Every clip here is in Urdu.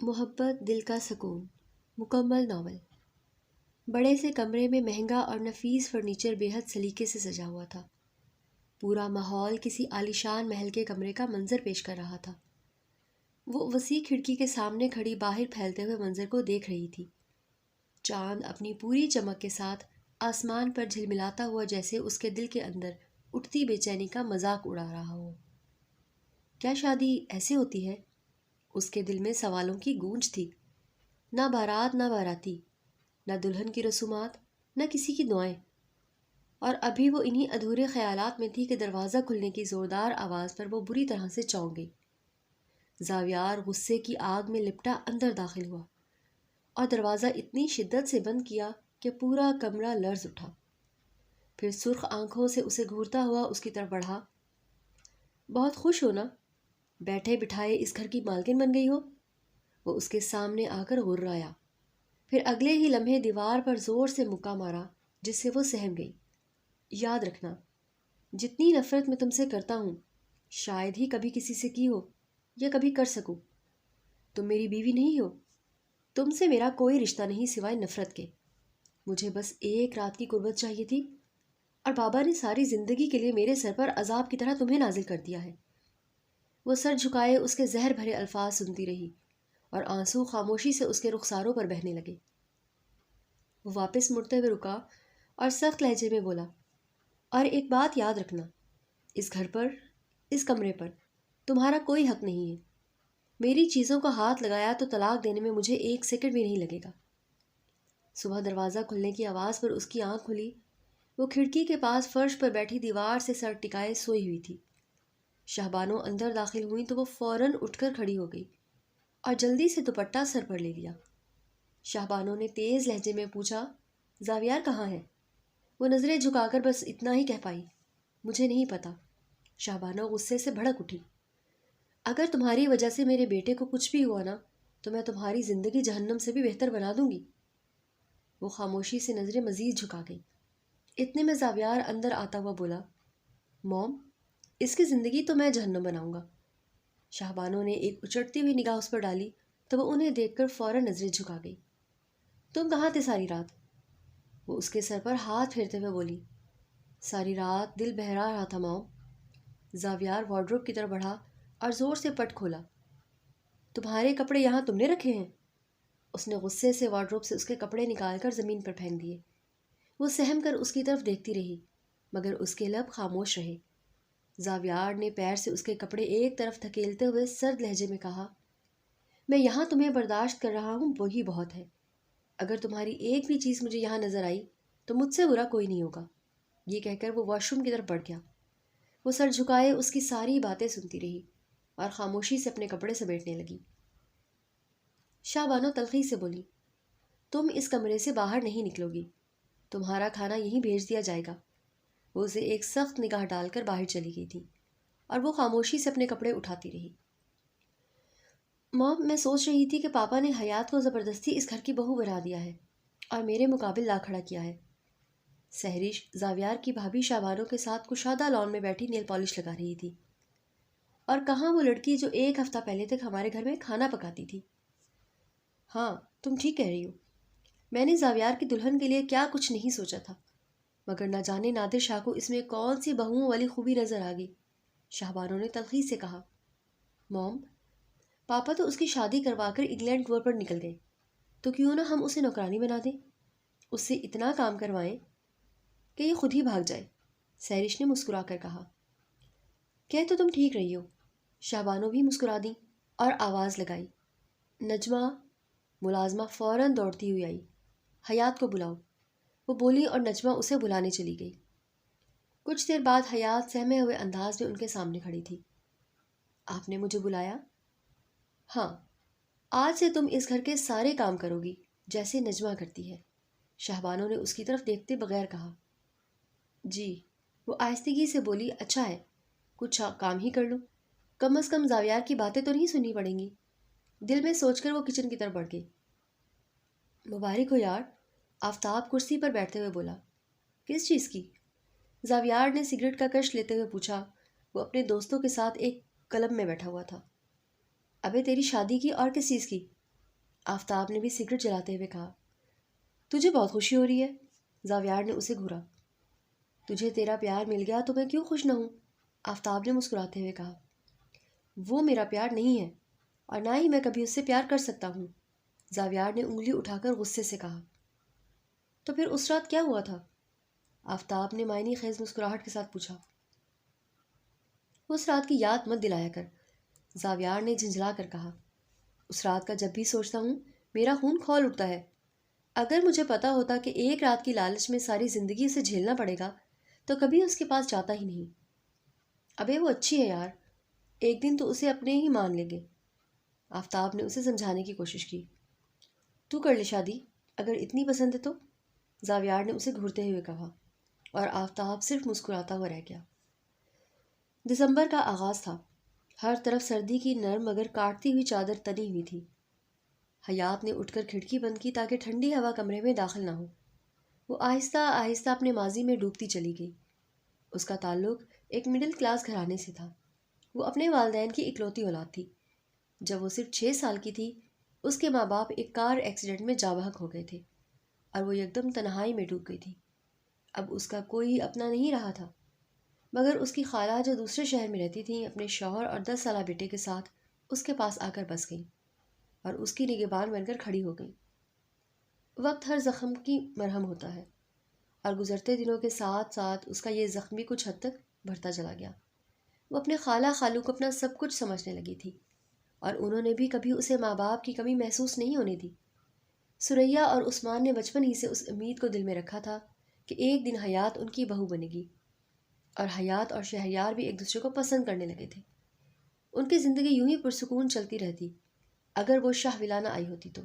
محبت دل کا سکون مکمل ناول۔ بڑے سے کمرے میں مہنگا اور نفیس فرنیچر بے حد سلیقے سے سجا ہوا تھا۔ پورا ماحول کسی عالیشان محل کے کمرے کا منظر پیش کر رہا تھا۔ وہ وسیع کھڑکی کے سامنے کھڑی باہر پھیلتے ہوئے منظر کو دیکھ رہی تھی۔ چاند اپنی پوری چمک کے ساتھ آسمان پر جھلملاتا ہوا جیسے اس کے دل کے اندر اٹھتی بے چینی کا مذاق اڑا رہا ہو۔ کیا شادی ایسے ہوتی ہے؟ اس کے دل میں سوالوں کی گونج تھی۔ نہ بارات، نہ باراتی، نہ دلہن کی رسومات، نہ کسی کی دعائیں۔ اور ابھی وہ انہی ادھورے خیالات میں تھی کہ دروازہ کھلنے کی زوردار آواز پر وہ بری طرح سے چونک گئی۔ زاویار غصے کی آگ میں لپٹا اندر داخل ہوا اور دروازہ اتنی شدت سے بند کیا کہ پورا کمرہ لرز اٹھا۔ پھر سرخ آنکھوں سے اسے گھورتا ہوا اس کی طرف بڑھا۔ بہت خوش ہو نا؟ بیٹھے بٹھائے اس گھر کی مالکن بن گئی ہو؟ وہ اس کے سامنے آ کر غرایا، پھر اگلے ہی لمحے دیوار پر زور سے مکہ مارا جس سے وہ سہم گئی۔ یاد رکھنا، جتنی نفرت میں تم سے کرتا ہوں شاید ہی کبھی کسی سے کی ہو یا کبھی کر سکوں۔ تم میری بیوی نہیں ہو، تم سے میرا کوئی رشتہ نہیں سوائے نفرت کے۔ مجھے بس ایک رات کی قربت چاہیے تھی اور بابا نے ساری زندگی کے لیے میرے سر پر عذاب کی طرح تمہیں نازل کر دیا ہے۔ وہ سر جھکائے اس کے زہر بھرے الفاظ سنتی رہی اور آنسو خاموشی سے اس کے رخساروں پر بہنے لگے۔ وہ واپس مڑتے ہوئے رکا اور سخت لہجے میں بولا، اور ایک بات یاد رکھنا، اس گھر پر، اس کمرے پر تمہارا کوئی حق نہیں ہے۔ میری چیزوں کو ہاتھ لگایا تو طلاق دینے میں مجھے ایک سیکنڈ بھی نہیں لگے گا۔ صبح دروازہ کھلنے کی آواز پر اس کی آنکھ کھلی۔ وہ کھڑکی کے پاس فرش پر بیٹھی دیوار سے سر ٹکائے سوئی ہوئی تھی۔ شاہبانو اندر داخل ہوئی تو وہ فوراً اٹھ کر کھڑی ہو گئی اور جلدی سے دوپٹہ سر پر لے لیا۔ شاہبانو نے تیز لہجے میں پوچھا، زاویار کہاں ہے؟ وہ نظریں جھکا کر بس اتنا ہی کہہ پائی، مجھے نہیں پتا۔ شاہبانو غصے سے بھڑک اٹھی، اگر تمہاری وجہ سے میرے بیٹے کو کچھ بھی ہوا نا تو میں تمہاری زندگی جہنم سے بھی بہتر بنا دوں گی۔ وہ خاموشی سے نظریں مزید جھکا گئی۔ اتنے میں زاویار اندر آتا ہوا بولا، موم، اس کی زندگی تو میں جہنم بناؤں گا۔ شاہبانو نے ایک اچٹتی ہوئی نگاہ اس پر ڈالی تو وہ انہیں دیکھ کر فوراً نظریں جھکا گئی۔ تم کہاں تھے ساری رات؟ وہ اس کے سر پر ہاتھ پھیرتے ہوئے بولی، ساری رات دل بہرا رہا تھا ماؤ۔ زاویار وارڈروب کی طرف بڑھا اور زور سے پٹ کھولا۔ تمہارے کپڑے یہاں تم نے رکھے ہیں؟ اس نے غصے سے وارڈروب سے اس کے کپڑے نکال کر زمین پر پھینک دیے۔ وہ سہم کر اس کی طرف دیکھتی رہی مگر اس کے لب خاموش رہے۔ زاویار نے پیر سے اس کے کپڑے ایک طرف دھکیلتے ہوئے سرد لہجے میں کہا، میں یہاں تمہیں برداشت کر رہا ہوں وہی بہت ہے۔ اگر تمہاری ایک بھی چیز مجھے یہاں نظر آئی تو مجھ سے برا کوئی نہیں ہوگا۔ یہ کہہ کر وہ واش روم کی طرف بڑھ گیا۔ وہ سر جھکائے اس کی ساری باتیں سنتی رہی اور خاموشی سے اپنے کپڑے سمیٹنے لگی۔ شاہبانو تلخی سے بولی، تم اس کمرے سے باہر نہیں نکلو گی، تمہارا کھانا یہیں بھیج دیا جائے گا۔ وہ اسے ایک سخت نگاہ ڈال کر باہر چلی گئی تھی اور وہ خاموشی سے اپنے کپڑے اٹھاتی رہی۔ مام، میں سوچ رہی تھی کہ پاپا نے حیات کو زبردستی اس گھر کی بہو بنا دیا ہے اور میرے مقابل لا کھڑا کیا ہے۔ سہرش، زاویار کی بھابھی، شاہبانو کے ساتھ کشادہ لان میں بیٹھی نیل پالش لگا رہی تھی۔ اور کہاں وہ لڑکی جو ایک ہفتہ پہلے تک ہمارے گھر میں کھانا پکاتی تھی؟ ہاں، تم ٹھیک کہہ رہی ہو۔ میں نے زاویار کی دلہن کے لیے کیا کچھ نہیں سوچا تھا، مگر نہ جانے نادر شاہ کو اس میں کون سی بہوؤں والی خوبی نظر آ گئی۔ شاہبانو نے تلخی سے کہا، موم، پاپا تو اس کی شادی کروا کر انگلینڈ ٹور پر نکل گئے، تو کیوں نہ ہم اسے نوکرانی بنا دیں، اس سے اتنا کام کروائیں کہ یہ خود ہی بھاگ جائے۔ سہرش نے مسکرا کر کہا، کہہ تو تم ٹھیک رہی ہو۔ شاہبانو بھی مسکرا دیں اور آواز لگائی، نجمہ۔ ملازمہ فوراً دوڑتی ہوئی آئی، حیات کو بلاؤ۔ وہ بولی اور نجمہ اسے بلانے چلی گئی۔ کچھ دیر بعد حیات سہمے ہوئے انداز میں ان کے سامنے کھڑی تھی۔ آپ نے مجھے بلایا؟ ہاں، آج سے تم اس گھر کے سارے کام کرو گی جیسے نجمہ کرتی ہے۔ شاہبانو نے اس کی طرف دیکھتے بغیر کہا۔ جی، وہ آہستگی سے بولی، اچھا ہے، کچھ کام ہی کر لوں، کم از کم زاویار کی باتیں تو نہیں سننی پڑیں گی۔ دل میں سوچ کر وہ کچن کی طرف بڑھ گئی۔ مبارک ہو یار، آفتاب کرسی پر بیٹھتے ہوئے بولا۔ کس چیز کی؟ زاویار نے سگریٹ کا کش لیتے ہوئے پوچھا۔ وہ اپنے دوستوں کے ساتھ ایک کلب میں بیٹھا ہوا تھا۔ ابے تیری شادی کی اور کس چیز کی؟ آفتاب نے بھی سگریٹ جلاتے ہوئے کہا۔ تجھے بہت خوشی ہو رہی ہے؟ زاویار نے اسے گھورا۔ تجھے تیرا پیار مل گیا تو میں کیوں خوش نہ ہوں؟ آفتاب نے مسکراتے ہوئے کہا۔ وہ میرا پیار نہیں ہے اور نہ ہی میں کبھی اس سے پیار کر سکتا ہوں، زاویار نے انگلی اٹھا کر غصے سے کہا۔ تو پھر اس رات کیا ہوا تھا؟ آفتاب نے معنی خیز مسکراہٹ کے ساتھ پوچھا۔ اس رات کی یاد مت دلایا کر، زاویار نے جھنجھلا کر کہا۔ اس رات کا جب بھی سوچتا ہوں میرا خون کھول اٹھتا ہے۔ اگر مجھے پتا ہوتا کہ ایک رات کی لالچ میں ساری زندگی اسے جھیلنا پڑے گا تو کبھی اس کے پاس جاتا ہی نہیں۔ ابے وہ اچھی ہے یار، ایک دن تو اسے اپنے ہی مان لیں گے۔ آفتاب نے اسے سمجھانے کی کوشش کی۔ تو کر لے شادی اگر اتنی پسند ہے تو، زاویار نے اسے گھورتے ہوئے کہا، اور آفتاب صرف مسکراتا ہوا رہ گیا۔ دسمبر کا آغاز تھا۔ ہر طرف سردی کی نرم مگر کاٹتی ہوئی چادر تنی ہوئی تھی۔ حیات نے اٹھ کر کھڑکی بند کی تاکہ ٹھنڈی ہوا کمرے میں داخل نہ ہو۔ وہ آہستہ آہستہ اپنے ماضی میں ڈوبتی چلی گئی۔ اس کا تعلق ایک مڈل کلاس گھرانے سے تھا۔ وہ اپنے والدین کی اکلوتی اولاد تھی۔ جب وہ صرف 6 سال کی تھی اس کے ماں باپ ایک کار ایکسیڈنٹ میں جاں بحق ہو گئے تھے اور وہ یکدم تنہائی میں ڈوب گئی تھی۔ اب اس کا کوئی اپنا نہیں رہا تھا مگر اس کی خالہ جو دوسرے شہر میں رہتی تھیں اپنے شوہر اور 10 سالہ بیٹے کے ساتھ اس کے پاس آ کر بس گئیں اور اس کی نگہبان بن کر کھڑی ہو گئیں۔ وقت ہر زخم کی مرہم ہوتا ہے اور گزرتے دنوں کے ساتھ ساتھ اس کا یہ زخم بھی کچھ حد تک بڑھتا چلا گیا۔ وہ اپنے خالہ خالو کو اپنا سب کچھ سمجھنے لگی تھی اور انہوں نے بھی کبھی اسے ماں باپ کی کمی محسوس نہیں ہونے دی۔ سریا اور عثمان نے بچپن ہی سے اس امید کو دل میں رکھا تھا کہ ایک دن حیات ان کی بہو بنے گی، اور حیات اور شہریار بھی ایک دوسرے کو پسند کرنے لگے تھے۔ ان کی زندگی یوں ہی پرسکون چلتی رہتی اگر وہ شاہ ولانہ آئی ہوتی تو۔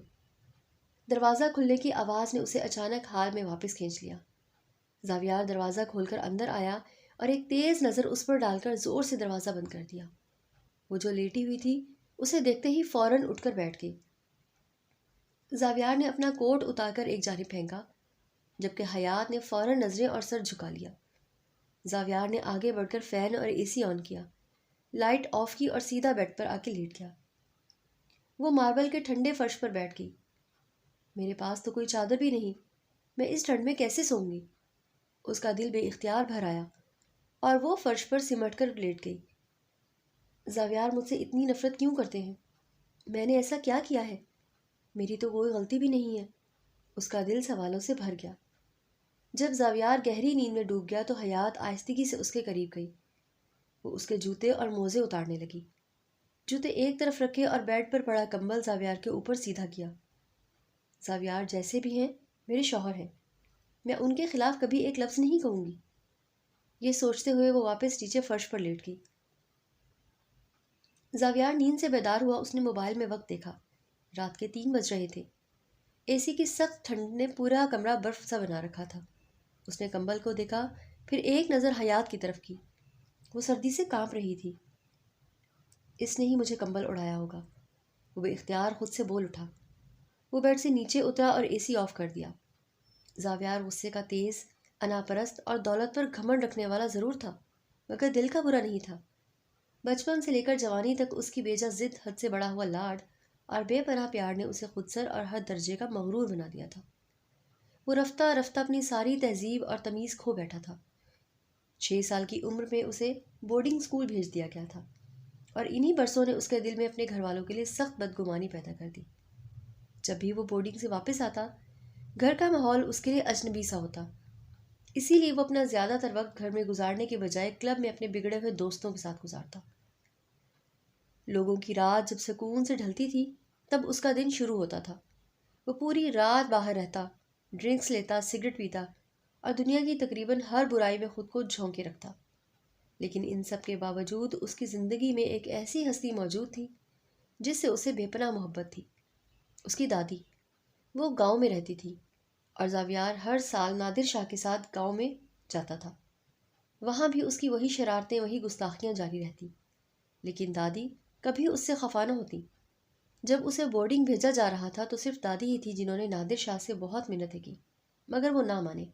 دروازہ کھلنے کی آواز نے اسے اچانک حال میں واپس کھینچ لیا۔ زاویار دروازہ کھول کر اندر آیا اور ایک تیز نظر اس پر ڈال کر زور سے دروازہ بند کر دیا۔ وہ جو لیٹی ہوئی تھی اسے دیکھتے ہی فوراً اٹھ کر بیٹھ گئی۔ زاویار نے اپنا کوٹ اتار کر ایک جانب پھینکا جبکہ حیات نے فوراً نظریں اور سر جھکا لیا۔ زاویار نے آگے بڑھ کر فین اور اے سی آن کیا، لائٹ آف کی اور سیدھا بیڈ پر آ کے لیٹ گیا۔ وہ ماربل کے ٹھنڈے فرش پر بیٹھ گئی۔ میرے پاس تو کوئی چادر بھی نہیں، میں اس ٹھنڈ میں کیسے سوؤں گی؟ اس کا دل بے اختیار بھر آیا اور وہ فرش پر سمٹ کر لیٹ گئی۔ زاویار مجھ سے اتنی نفرت کیوں کرتے ہیں؟ میں نے ایسا کیا کیا ہے؟ میری تو کوئی غلطی بھی نہیں ہے۔ اس کا دل سوالوں سے بھر گیا۔ جب زاویار گہری نیند میں ڈوب گیا تو حیات آہستگی سے اس کے قریب گئی۔ وہ اس کے جوتے اور موزے اتارنے لگی۔ جوتے ایک طرف رکھے اور بیڈ پر پڑا کمبل زاویار کے اوپر سیدھا کیا۔ زاویار جیسے بھی ہیں میرے شوہر ہیں، میں ان کے خلاف کبھی ایک لفظ نہیں کہوں گی۔ یہ سوچتے ہوئے وہ واپس نیچے فرش پر لیٹ گئی۔ زاویار نیند سے بیدار ہوا۔ اس نے موبائل میں وقت دیکھا، رات کے 3 بج رہے تھے۔ اے سی کی سخت ٹھنڈ نے پورا کمرہ برف سا بنا رکھا تھا۔ اس نے کمبل کو دیکھا، پھر ایک نظر حیات کی طرف کی۔ وہ سردی سے کانپ رہی تھی۔ اس نے ہی مجھے کمبل اڑایا ہوگا، وہ بے اختیار خود سے بول اٹھا۔ وہ بیڈ سے نیچے اترا اور اے سی آف کر دیا۔ زاویار غصے کا تیز، انا پرست اور دولت پر گھمنڈ رکھنے والا ضرور تھا مگر دل کا برا نہیں تھا۔ بچپن سے لے کر جوانی تک اس کی بیجا ضد، حد سے بڑا ہوا لاڈ اور بے پناہ پیار نے اسے خودسر اور ہر درجے کا مغرور بنا دیا تھا۔ وہ رفتہ رفتہ اپنی ساری تہذیب اور تمیز کھو بیٹھا تھا۔ 6 سال کی عمر میں اسے بورڈنگ اسکول بھیج دیا گیا تھا اور انہی برسوں نے اس کے دل میں اپنے گھر والوں کے لیے سخت بدگمانی پیدا کر دی۔ جب بھی وہ بورڈنگ سے واپس آتا گھر کا ماحول اس کے لیے اجنبی سا ہوتا، اسی لیے وہ اپنا زیادہ تر وقت گھر میں گزارنے کے بجائے کلب میں اپنے بگڑے ہوئے دوستوں کے ساتھ گزارتا۔ لوگوں کی رات جب سکون سے ڈھلتی تھی تب اس کا دن شروع ہوتا تھا۔ وہ پوری رات باہر رہتا، ڈرنکس لیتا، سگریٹ پیتا اور دنیا کی تقریباً ہر برائی میں خود کو جھونکے رکھتا۔ لیکن ان سب کے باوجود اس کی زندگی میں ایک ایسی ہستی موجود تھی جس سے اسے بے پناہ محبت تھی، اس کی دادی۔ وہ گاؤں میں رہتی تھی اور زاویار ہر سال نادر شاہ کے ساتھ گاؤں میں جاتا تھا۔ وہاں بھی اس کی وہی شرارتیں، وہی گستاخیاں جاری رہتی، لیکن دادی کبھی اس سے خفا نہ ہوتی۔ جب اسے بورڈنگ بھیجا جا رہا تھا تو صرف دادی ہی تھی جنہوں نے نادر شاہ سے بہت منتیں کی مگر وہ نہ مانے۔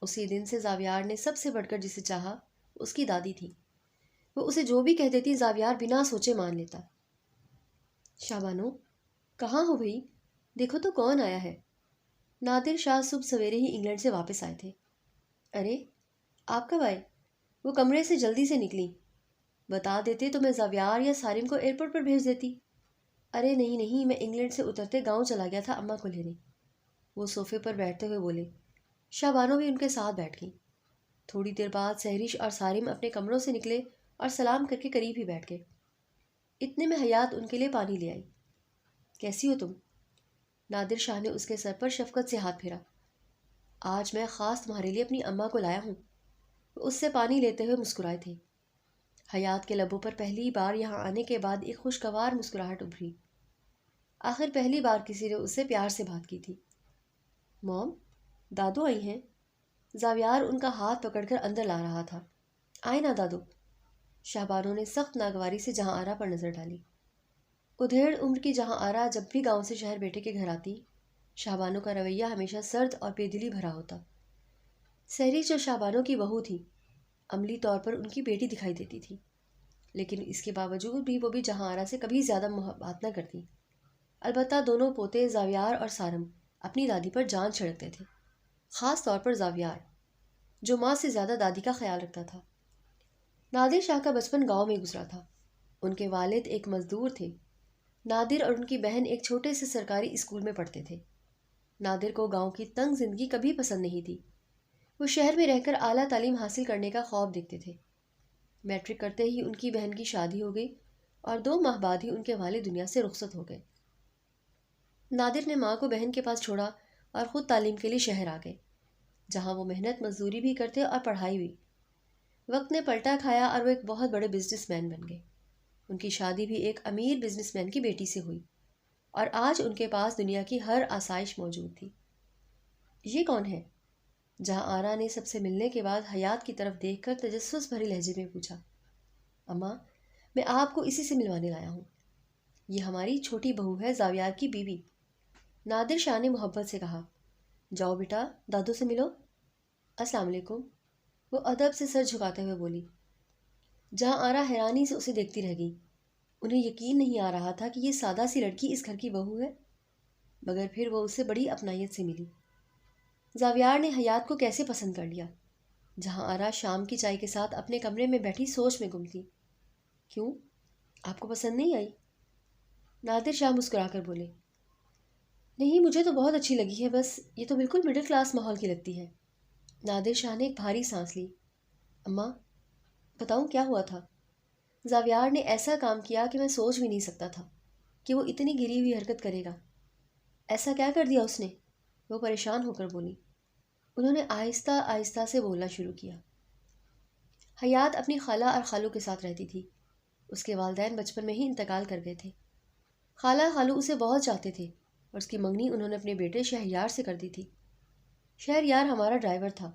اسی دن سے زاویار نے سب سے بڑھ کر جسے چاہا اس کی دادی تھی۔ وہ اسے جو بھی کہہ دیتی زاویار بنا سوچے مان لیتا۔ شاہ بانو کہاں ہو بھئی؟ دیکھو تو کون آیا ہے۔ نادر شاہ صبح سویرے ہی انگلینڈ سے واپس آئے تھے۔ ارے آپ کب آئے؟ وہ کمرے سے جلدی سے نکلی۔ بتا دیتے تو میں زاویار یا سارم کو ایئرپورٹ پر بھیج دیتی۔ ارے نہیں نہیں، میں انگلینڈ سے اترتے گاؤں چلا گیا تھا اماں کو لینے۔ وہ صوفے پر بیٹھتے ہوئے بولے۔ شابانو بھی ان کے ساتھ بیٹھ گئی۔ تھوڑی دیر بعد سہرش اور سارم اپنے کمروں سے نکلے اور سلام کر کے قریب ہی بیٹھ گئے۔ اتنے میں حیات ان کے لیے پانی لے آئی۔ کیسی ہو تم؟ نادر شاہ نے اس کے سر پر شفقت سے ہاتھ پھیرا۔ آج میں خاص تمہارے لیے اپنی اماں کو لایا ہوں۔ وہ اس سے پانی لیتے ہوئے مسکرائے تھے۔ حیات کے لبوں پر پہلی بار یہاں آنے کے بعد ایک خوشگوار مسکراہٹ ابھری۔ آخر پہلی بار کسی نے اس سے پیار سے بات کی تھی۔ موم، دادو آئی ہیں؟ زاویار ان کا ہاتھ پکڑ کر اندر لا رہا تھا۔ آئے نا دادو۔ شہبانو نے سخت ناگواری سے جہاں آرا پر نظر ڈالی۔ ادھیڑ عمر کی جہاں آرا جب بھی گاؤں سے شہر بیٹے کے گھر آتی، شہبانو کا رویہ ہمیشہ سرد اور بے دلی بھرا ہوتا۔ سہری جو شہبانو کی بہو تھی، عملی طور پر ان کی بیٹی دکھائی دیتی تھی، لیکن اس کے باوجود بھی وہ بھی جہاں آرا سے کبھی زیادہ محبت نہ کرتی۔ البتہ دونوں پوتے زاویار اور سارم اپنی دادی پر جان چھڑکتے تھے، خاص طور پر زاویار، جو ماں سے زیادہ دادی کا خیال رکھتا تھا۔ نادر شاہ کا بچپن گاؤں میں گزرا تھا۔ ان کے والد ایک مزدور تھے۔ نادر اور ان کی بہن ایک چھوٹے سے سرکاری اسکول میں پڑھتے تھے۔ نادر کو گاؤں کی تنگ زندگی کبھی پسند نہیں تھی۔ وہ شہر میں رہ کر اعلیٰ تعلیم حاصل کرنے کا خواب دیکھتے تھے۔ میٹرک کرتے ہی ان کی بہن کی شادی ہو گئی اور 2 ماہ بعد ہی ان کے والد دنیا سے رخصت ہو گئے۔ نادر نے ماں کو بہن کے پاس چھوڑا اور خود تعلیم کے لیے شہر آ گئے، جہاں وہ محنت مزدوری بھی کرتے اور پڑھائی بھی۔ وقت نے پلٹا کھایا اور وہ ایک بہت بڑے بزنس مین بن گئے۔ ان کی شادی بھی ایک امیر بزنس مین کی بیٹی سے ہوئی، اور آج ان کے پاس دنیا کی ہر آسائش موجود تھی۔ یہ کون ہے؟ جہاں آرا نے سب سے ملنے کے بعد حیات کی طرف دیکھ کر تجسس بھری لہجے میں پوچھا۔ اماں، میں آپ کو اسی سے ملوانے لایا ہوں۔ یہ ہماری چھوٹی بہو ہے، زاویار کی بیوی۔ نادر شاہ نے محبت سے کہا۔ جاؤ بیٹا، دادو سے ملو۔ السلام علیکم، وہ ادب سے سر جھکاتے ہوئے بولی۔ جہاں آرا حیرانی سے اسے دیکھتی رہ گئی۔ انہیں یقین نہیں آ رہا تھا کہ یہ سادہ سی لڑکی اس گھر کی بہو ہے، مگر پھر وہ اسے بڑی اپنائیت سے ملی۔ زاویار نے حیات کو کیسے پسند کر لیا؟ جہاں آرا شام کی چائے کے ساتھ اپنے کمرے میں بیٹھی سوچ میں گم تھی۔ کیوں؟ آپ کو پسند نہیں آئی؟ نادر شاہ مسکرا کر بولے۔ نہیں، مجھے تو بہت اچھی لگی ہے، بس یہ تو بالکل مڈل کلاس ماحول کی لگتی ہے۔ نادر شاہ نے ایک بھاری سانس لی۔ اماں، بتاؤں کیا ہوا تھا؟ زاویار نے ایسا کام کیا کہ میں سوچ بھی نہیں سکتا تھا کہ وہ اتنی گری ہوئی حرکت کرے گا۔ ایسا کیا کر دیا اس نے؟ وہ پریشان ہو کر بولی۔ انہوں نے آہستہ آہستہ سے بولنا شروع کیا۔ حیات اپنی خالہ اور خالو کے ساتھ رہتی تھی۔ اس کے والدین بچپن میں ہی انتقال کر گئے تھے۔ خالہ خالو اسے بہت چاہتے تھے اور اس کی منگنی انہوں نے اپنے بیٹے شہریار سے کر دی تھی۔ شہریار ہمارا ڈرائیور تھا۔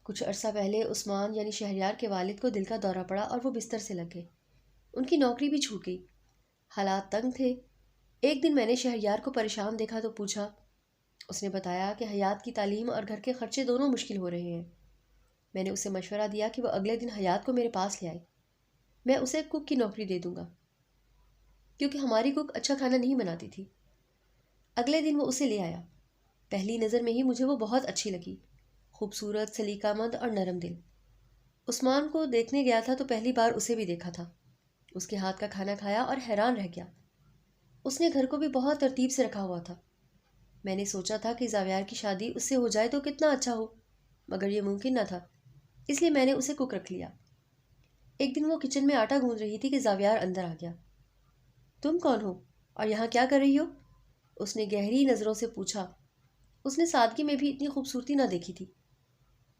کچھ عرصہ پہلے عثمان یعنی شہریار کے والد کو دل کا دورہ پڑا اور وہ بستر سے لگ گئے۔ ان کی نوکری بھی چھوٹ گئی۔ حالات تنگ تھے۔ ایک دن میں نے شہریار کو پریشان دیکھا تو پوچھا۔ اس نے بتایا کہ حیات کی تعلیم اور گھر کے خرچے دونوں مشکل ہو رہے ہیں۔ میں نے اسے مشورہ دیا کہ وہ اگلے دن حیات کو میرے پاس لے آئے۔ میں اسے کک کی نوکری دے دوں گا، کیونکہ ہماری کک اچھا کھانا نہیں بناتی تھی۔ اگلے دن وہ اسے لے آیا۔ پہلی نظر میں ہی مجھے وہ بہت اچھی لگی، خوبصورت، سلیقہ مند اور نرم دل۔ عثمان کو دیکھنے گیا تھا تو پہلی بار اسے بھی دیکھا تھا۔ اس کے ہاتھ کا کھانا کھایا اور حیران رہ گیا۔ اس نے گھر کو بھی بہت ترتیب سے رکھا ہوا تھا۔ میں نے سوچا تھا کہ زاویار کی شادی اس سے ہو جائے تو کتنا اچھا ہو، مگر یہ ممکن نہ تھا، اس لیے میں نے اسے کک رکھ لیا۔ ایک دن وہ کچن میں آٹا گوندھ رہی تھی کہ زاویار اندر آ گیا۔ تم کون ہو اور یہاں کیا کر رہی ہو؟ اس نے گہری نظروں سے پوچھا۔ اس نے سادگی میں بھی اتنی خوبصورتی نہ دیکھی تھی۔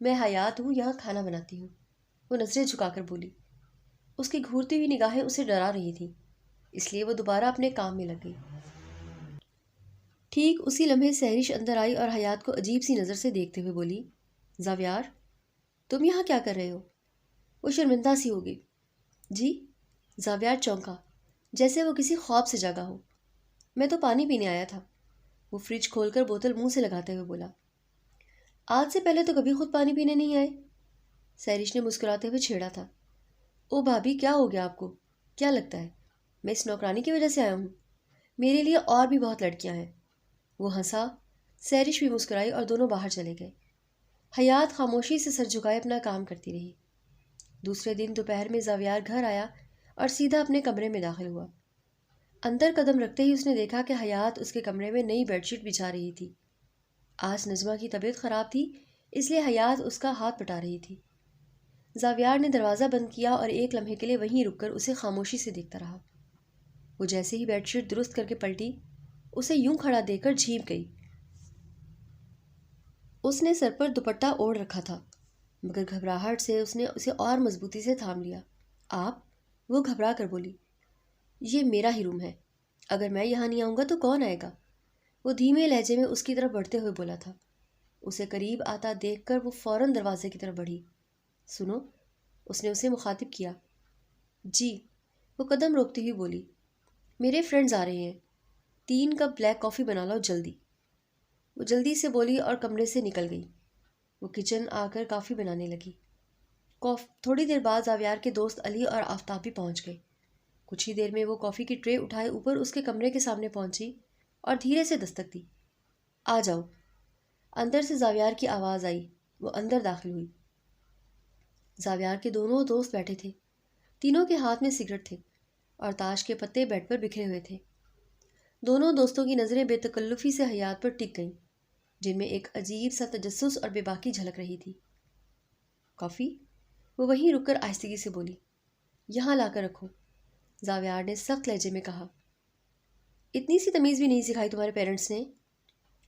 میں حیات ہوں، یہاں کھانا بناتی ہوں، وہ نظریں جھکا کر بولی۔ اس کی گھورتی ہوئی نگاہیں اسے ڈرا رہی تھیں، اس لیے وہ دوبارہ اپنے کام میں لگ گئی۔ ٹھیک اسی لمحے سہرش اندر آئی اور حیات کو عجیب سی نظر سے دیکھتے ہوئے بولی، زاویار، تم یہاں کیا کر رہے ہو؟ وہ شرمندہ سی ہو گئی۔ جی؟ زاویار چونکا، جیسے وہ کسی خواب سے جاگا ہو۔ میں تو پانی پینے آیا تھا، وہ فریج کھول کر بوتل منہ سے لگاتے ہوئے بولا۔ آج سے پہلے تو کبھی خود پانی پینے نہیں آئے؟ سہرش نے مسکراتے ہوئے چھیڑا تھا۔ او بھابھی، کیا ہو گیا آپ کو؟ کیا لگتا ہے میں اس نوکرانی کی وجہ سے آیا ہوں؟ میرے لیے اور بھی بہت لڑکیاں ہیں، وہ ہنسا، سیرش بھی مسکرائی اور دونوں باہر چلے گئے۔ حیات خاموشی سے سر جھکائے اپنا کام کرتی رہی۔ دوسرے دن دوپہر میں زاویار گھر آیا اور سیدھا اپنے کمرے میں داخل ہوا۔ اندر قدم رکھتے ہی اس نے دیکھا کہ حیات اس کے کمرے میں نئی بیڈ شیٹ بچھا رہی تھی۔ آج نجمہ کی طبیعت خراب تھی، اس لیے حیات اس کا ہاتھ بٹا رہی تھی۔ زاویار نے دروازہ بند کیا اور ایک لمحے کے لیے وہیں رک کر اسے خاموشی سے دیکھتا رہا۔ وہ جیسے ہی بیڈ شیٹ درست کر کے پلٹی، اسے یوں کھڑا دیکھ کر جھینپ گئی۔ اس نے سر پر دوپٹہ اوڑھ رکھا تھا، مگر گھبراہٹ سے اس نے اسے اور مضبوطی سے تھام لیا۔ آپ؟ وہ گھبرا کر بولی۔ یہ میرا ہی روم ہے، اگر میں یہاں نہیں آؤں گا تو کون آئے گا؟ وہ دھیمے لہجے میں اس کی طرف بڑھتے ہوئے بولا تھا۔ اسے قریب آتا دیکھ کر وہ فوراً دروازے کی طرف بڑھی۔ سنو، اس نے اسے مخاطب کیا۔ جی، وہ قدم روکتی ہوئی بولی۔ میرے فرینڈز آ رہے ہیں، 3 کپ بلیک کافی بنا لو جلدی۔ وہ جلدی سے بولی اور کمرے سے نکل گئی۔ وہ کچن آ کر کافی بنانے لگی۔ تھوڑی دیر بعد زاویار کے دوست علی اور آفتاب بھی پہنچ گئے۔ کچھ ہی دیر میں وہ کافی کی ٹرے اٹھائے اوپر اس کے کمرے کے سامنے پہنچی اور دھیرے سے دستک دی۔ آ جاؤ۔ اندر سے زاویار کی آواز آئی۔ وہ اندر داخل ہوئی۔ زاویار کے دونوں دوست بیٹھے تھے، تینوں کے ہاتھ میں سگریٹ تھے اور تاش کے پتے بیڈ پر بکھرے ہوئے تھے۔ دونوں دوستوں کی نظریں بے تکلفی سے حیات پر ٹک گئیں، جن میں ایک عجیب سا تجسس اور بے باکی جھلک رہی تھی۔ کافی؟ وہ وہیں رک کر آہستگی سے بولی۔ یہاں لا کر رکھو، زاویار نے سخت لہجے میں کہا۔ اتنی سی تمیز بھی نہیں سکھائی تمہارے پیرنٹس نے؟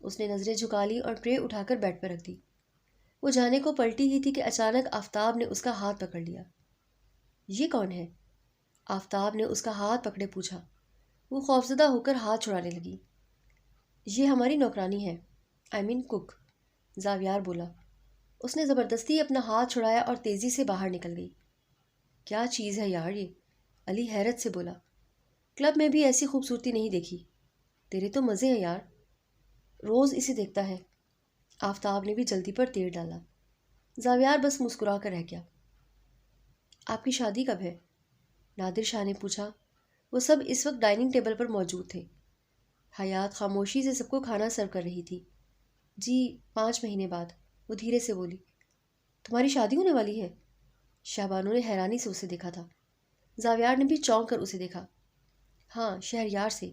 اس نے نظریں جھکا لی اور ٹرے اٹھا کر بیڈ پر رکھ دی۔ وہ جانے کو پلٹی ہی تھی کہ اچانک آفتاب نے اس کا ہاتھ پکڑ لیا۔ یہ کون ہے؟ آفتاب نے اس کا ہاتھ پکڑے پوچھا۔ وہ خوفزدہ ہو کر ہاتھ چھڑانے لگی۔ یہ ہماری نوکرانی ہے، کک، زاویار بولا۔ اس نے زبردستی اپنا ہاتھ چھڑایا اور تیزی سے باہر نکل گئی۔ کیا چیز ہے یار یہ؟ علی حیرت سے بولا۔ کلب میں بھی ایسی خوبصورتی نہیں دیکھی۔ تیرے تو مزے ہیں یار، روز اسے دیکھتا ہے۔ آفتاب نے بھی جلدی پر تیر ڈالا۔ زاویار بس مسکرا کر رہ گیا۔ آپ کی شادی کب ہے؟ نادر شاہ نے پوچھا۔ وہ سب اس وقت ڈائننگ ٹیبل پر موجود تھے۔ حیات خاموشی سے سب کو کھانا سرو کر رہی تھی۔ جی 5 مہینے بعد، وہ دھیرے سے بولی۔ تمہاری شادی ہونے والی ہے؟ شہبانو نے حیرانی سے اسے دیکھا تھا۔ زاویار نے بھی چونک کر اسے دیکھا۔ ہاں، شہریار سے،